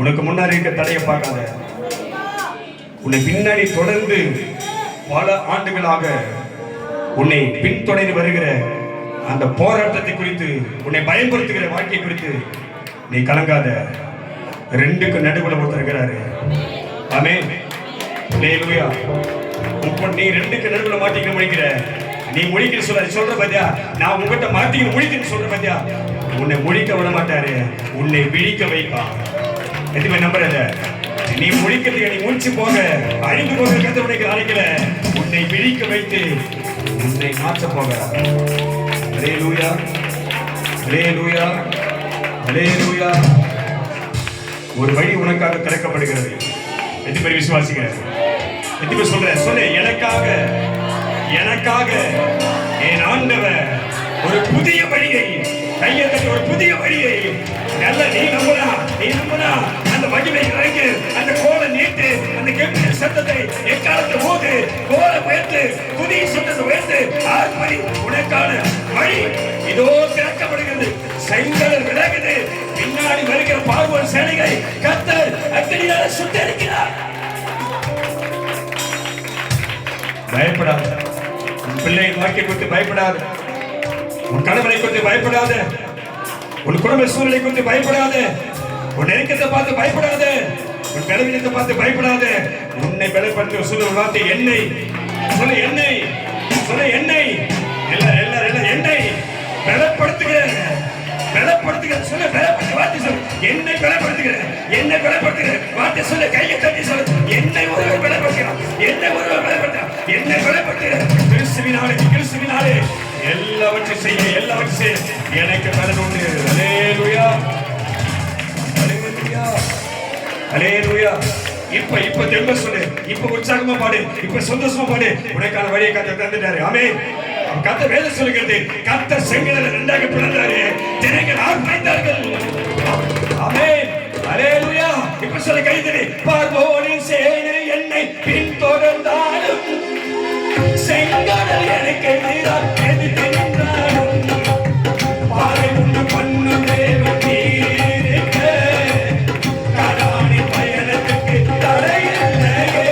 உனக்கு முன்னாடி இருக்க தடையை பார்க்காத. உன்னை பின்னாடி தொடர்ந்து பல ஆண்டுகளாக உன்னை பின்தொடர்ந்து வருகிற அந்த போராட்டத்தை குறித்து, உன்னை பயன்படுத்துகிற வாழ்க்கை குறித்து நீ கலங்காத. ரெண்டுக்கு நடுவுல ஒருத்தர் இருக்கிறாரு. ஆமென். அல்லேலூயா. நீ ரெண்டுக்கு நடுவுல மாட்டிக்க முடிக்கிற, நீ முடிக்க சொல்ற பாத்தியா, நான் உங்ககிட்ட மாட்டிக்க முடிக்கன்னு சொல்ற பாத்தியா, உன்னை முடிக்க விட மாட்டாரு, உன்னை விழிக்க வைப்பான். எதுவுமே நம்புறத, நீ முடிக்கிறதுக்கு நீ முடிச்சு போக அழிந்து போக கத்தவனைக்கு அழைக்கல, உன்னை விழிக்க வைத்து உன்னை மாற்ற போக. அல்லேலூயா, அல்லேலூயா, அல்லேலூயா. ஒரு வழி உனக்காக திறக்கப்படுகிறது. எத்தனை பேர் விசுவாசிக்கிற? எத்தனை பேர் சொல்ற? சொல்லு, எனக்காக எனக்காக என் ஆண்டவர் ஒரு புதிய வழியை, கையை தட்டி ஒரு புதிய வழியை, நல்ல நீ நம்புனா அந்த மகிமை இறங்கி, அந்த கோலை நீட்டு, அந்த கெம்பின சத்தத்தை எக்காலத்தை போது கோலை உயர்த்து, புதிய சத்தத்தை உயர்த்து, ஆத்மரி உனக்கான வழி இதோ திறக்கப்படுகிறது. செங்கல் விலகுது, பின்னாடி வருகிற பார்வோன் சேனைகளை கர்த்தர் அக்கினியால சுட்டெரிக்கிறார். பயப்படாத. உன் பிள்ளையை வாழ்க்கை குறித்து பயப்படாத. உன் கணவனை குறித்து பயப்படாத. உன் குடும்ப சூழ்நிலை குறித்து பயப்படாத. உன் நெருக்கத்தை பார்த்து பயப்படாத. உன் பலவீனத்தை பார்த்து பயப்படாத. உன்னை பலப்படுத்த சொல்ல வார்த்தை எண்ணெய். சொல்ல எண்ணெய், சொல்ல எண்ணெய். எல்லாரும் எண்ணெய் பலப்படுத்துகிறேன், பலப்படுத்துகிறேன். சொல்ல பலப்படுத்த வார்த்தை சொல்லு. என்னை பலப்படுத்துகிறேன், என்னை பலப்படுத்துகிறேன். வார்த்தை சொல்ல, கையை தட்டி சொல்லு. என்னை ஒருவர் பலப்படுத்துகிறான், என்னை ஒருவர் பலப்படுத்துகிறான், என்னை பலப்படுத்துகிறேன். கிறிஸ்துவினாலே எல்லாவற்றையும் செய்ய, எல்லாவற்றையும் செய்ய எனக்கு பலன் உண்டு. அல்லேலூயா, அல்லேலூயா, அல்லேலூயா. இப்ப தெம்ப சொல்லு, இப்ப உற்சாகமா பாடு, இப்ப சந்தோஷமா பாடு. உனக்கான வழியை கர்த்தர் தந்துட்டாரு. ஆமென். கர்த்தர் வேதம் சொல்லுகிறது, கர்த்தர் செங்கடலை இரண்டாக பிளந்தாரு, ஜனங்கள் ஆர்ப்பாய்த்தார்கள். ஆமென். அல்லேலூயா. இப்ப சொல்ல, கைதடி. பார்வோனின் சேனை என்னை பின்தொடர்ந்தாலும், செங்கடல் எனக்கு எதிராக எதிர்த்து நின்றாலும், பாறை உண்டு பண்ணும் தேவன் நீரே, கடானின் பயணத்துக்கு தடையில்லையே.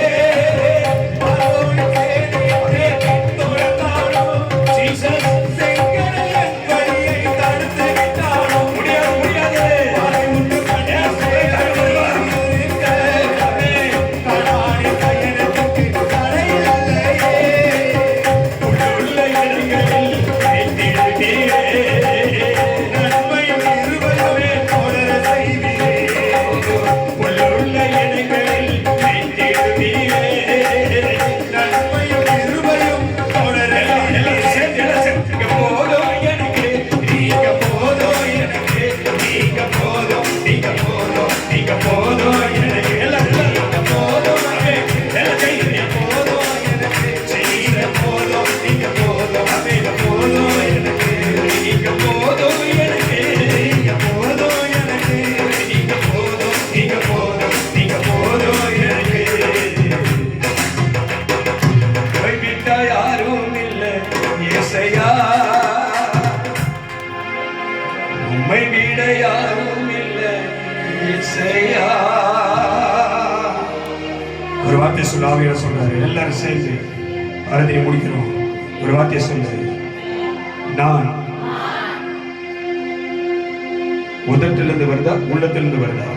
பார்வோனின் சேனை பின்தொடர்ந்தாலும், ஜீசஸ் செங்கடல் என் வழியை தடுத்து விட்டாலும், முடியாது. பாறை உண்டு பண்ணும் தேவன் நீரே, கடானின் பயணத்துக்கு தடையில்லையே. உம்மை விட யாரும் இல்லை இயேசையா. ஒரு வார்த்தை சொல்ல ஆவியானவர் சொல்றாரு, எல்லாரும் சேர்ந்து ஆராதனை முடிக்கணும். ஒரு வார்த்தை சொல்றாரு, நான் உதட்டிலிருந்து வருதா உள்ளத்திலிருந்து வருதா,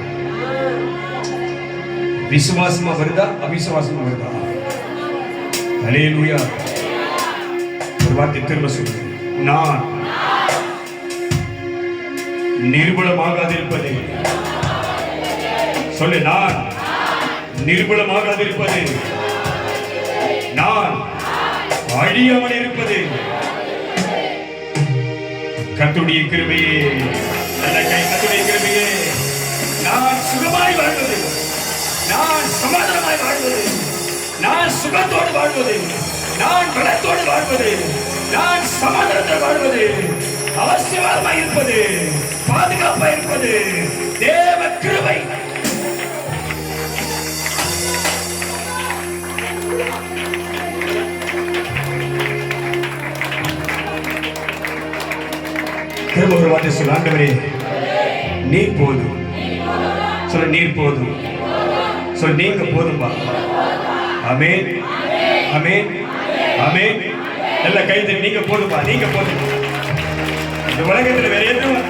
விசுவாசமா வருதா அவிசுவாசமா வருதா? அல்லேலூயா. ஒரு வார்த்தை திரும்ப சொல்லுங்க, நான் நிர்பலமாகாதிருப்பது. சொல்லு, நான் நிர்பலமாகாதிருப்பது, நான் அழியாமல் இருப்பது கர்த்தருடைய கிருபையே. நல்ல கை, கர்த்தருடைய கிருபையே. நான் சுகமாய் வாழ்வது, நான் சமாதானமாய் வாழ்வது நான் சுகத்தோடு வாழ்வது, நான் பலத்தோடு வாழ்வது, நான் சமாதானத்தோடு வாழ்வது, அவசியமாக இருப்பது, பாதுகாப்பாக இருப்பது தேவ கிருபை. திரும்ப ஒரு வார்த்தை சொல்ல, ஆண்டவரே நீர் போதும். சொல்ல, நீர் போதும். சொல்ல, நீங்க போதும்பா. ஆமென், ஆமென், ஆமென். நல்ல கைது. நீங்க போதும்பா, நீங்க போதும். இந்த உலகத்தில் வேற எதுவும்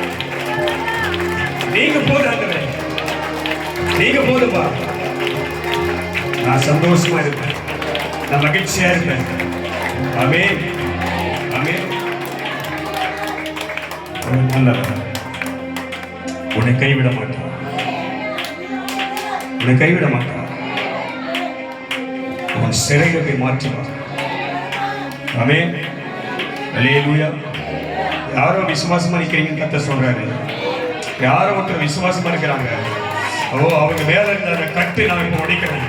நீங்க போதும். ஆண்டவரே நீங்க போதும்பா. நான் சந்தோஷமா இருப்பேன், நான் மகிழ்ச்சியா இருப்பேன். ஆமென், ஆமென். நல்லவர் உன்னை கைவிட மாட்டார், உன்னை கைவிட மாட்டார். உன் சிறைகளை மாற்றுவார். ஆமென், அல்லேலூயா. யாரோ விசுவாசமா நிக்கிறீங்கன்னு கர்த்தர் சொல்றாரு. யாரோ ஒருத்தர் விசுவாசமா இருக்கிறாங்க. ஓ, அவங்க மேல இருந்த கட்டு நான் இப்போ உடைக்கிறேன்.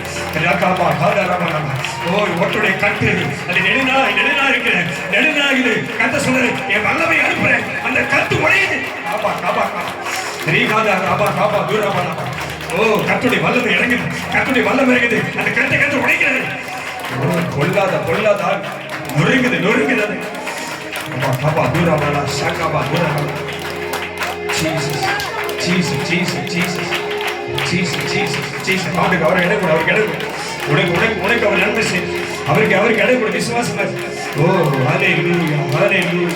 ஓ, ஒருத்தருடைய கட்டு அது நெடுநா இருக்கிறேன், நெடுநா இது. கர்த்தர் சொல்றாரு, என் வல்லமை அனுப்புறேன், அந்த கட்டு உடையுது. ஓ, கர்த்தருடைய வல்லமை இறங்குது, கர்த்தருடைய வல்லமை இறங்குது. அந்த கட்டு உடைக்கிறது. பொல்லாத பொல்லாத நொறுங்குது, நொறுங்குது. அவர் இடம் கூட, அவருக்கு இடம் உனக்கு அவர் நன்மை செய்யும். அவருக்கு இடம் கூட விசுவாசமா. ஓ, ஹல்லேலூயா, ஹல்லேலூயா.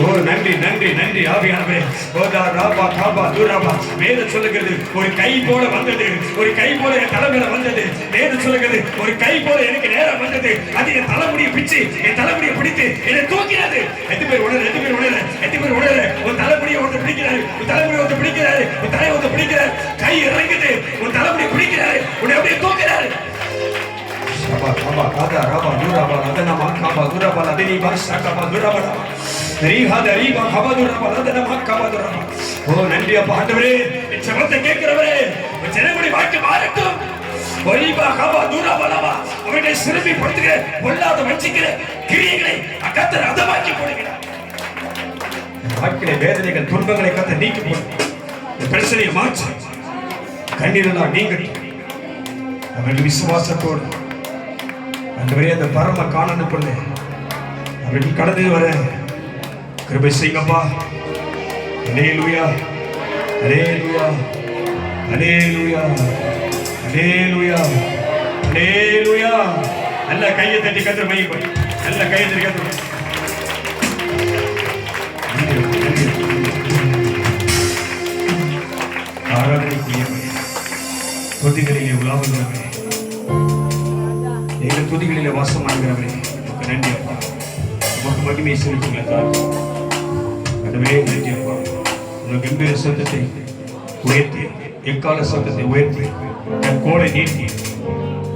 ஓ, நன்றி நன்றி நன்றி ஆவியானவரே. ஓதா ராபா காபா துராபா. வேதம் சொல்லுகிறது, ஒரு கை போல வந்தது, ஒரு கை போல என் தலைமையில வந்தது. வேதம் சொல்லுகிறது, ஒரு கை போல எனக்கு நேரம் வந்தது. அது என் தலைமுடியை பிச்சு, என் தலைமுடியை பிடித்து என்னை தூக்கினது. எத்தனை பேர் உணர, எத்தனை பேர் உணர, எத்தனை பேர் உணர. உன் தலைமுடியை ஒருத்தர் பிடிக்கிறாரு, உன் தலைமுடியை ஒருத்தர் பிடிக்கிறாரு, உன் தலையை ஒருத்தர் பிடிக்கிறாரு. கை இறங்குது, உன் தலைமுடியை பிடிக்கிறாரு, உன்னை அப்படியே தூக்கிறாரு. நன்றி அப்பா. ஆண்டவரே, என் ஜெபத்தை கேட்கிறவரே, உன் ஜனங்களுடைய வாழ்க்கை மாறட்டும். அவர்களை சிறுமைப்படுத்துகிற பொல்லாத வஞ்சிக்கிற கிரியைகளை கர்த்தர் அதமாக்கி போடுகிறார். வாழ்க்கையில வேதனைகள் துன்பங்களை கர்த்தர் நீக்கி போடு. இந்த பிரச்சனையை மாற்றி கண்ணீரெல்லாம் நீங்கட்டும். அவர்கள் விசுவாசத்தோடு ஆண்டவரே, அந்த பரம காணான பொண்ணு அவர்கள் கடந்து வர கிருபை செய்யுங்கப்பா. அல்லேலூயா, அல்லேலூயா, அல்லேலூயா, அல்லேலூயா, அல்லேலூயா. நல்ல கையை தட்டி கர்த்தர் மகிமை. நல்ல கையை தட்டி கர்த்தர். ஆராதனைக்குரியவரே, துதிகளிலே உலாவுகிறவரே, எங்கள் துதிகளிலே வாசம் ஆகிறவரே, உங்களுக்கு நன்றி அப்பா. உங்களுக்கு மகிமையை செலுத்துங்களா. அதுவே நன்றி அப்பா. உங்கள் கம்பீர சத்தத்தை உயர்த்தி, எக்கால சத்தத்தை உயர்த்தி, என் கோலை நீட்டி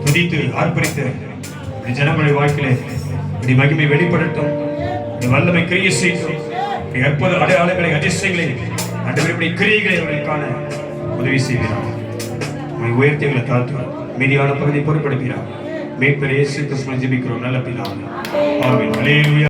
துதித்து ஆர்ப்பரித்து ஜனங்களுடைய வாழ்க்கையிலே இப்படி மகிமை வெளிப்படட்டும். இந்த வல்லமை கிரியை செய்யும். அற்புத அடையாளங்களை, அதிசயங்களை, ஆண்டவருடைய கிரியைகளை அவர்களுக்கான உதவி செய்கிறார். உயர்த்திகளை தாழ்த்துவார். மீதியான பகுதியை பொறுப்படுகிறார். மீட்பர் இயேசு கிறிஸ்துவின் ஜெபிக்கிறோம் நல்ல பிதாவே. ஆமென். அல்லேலூயா.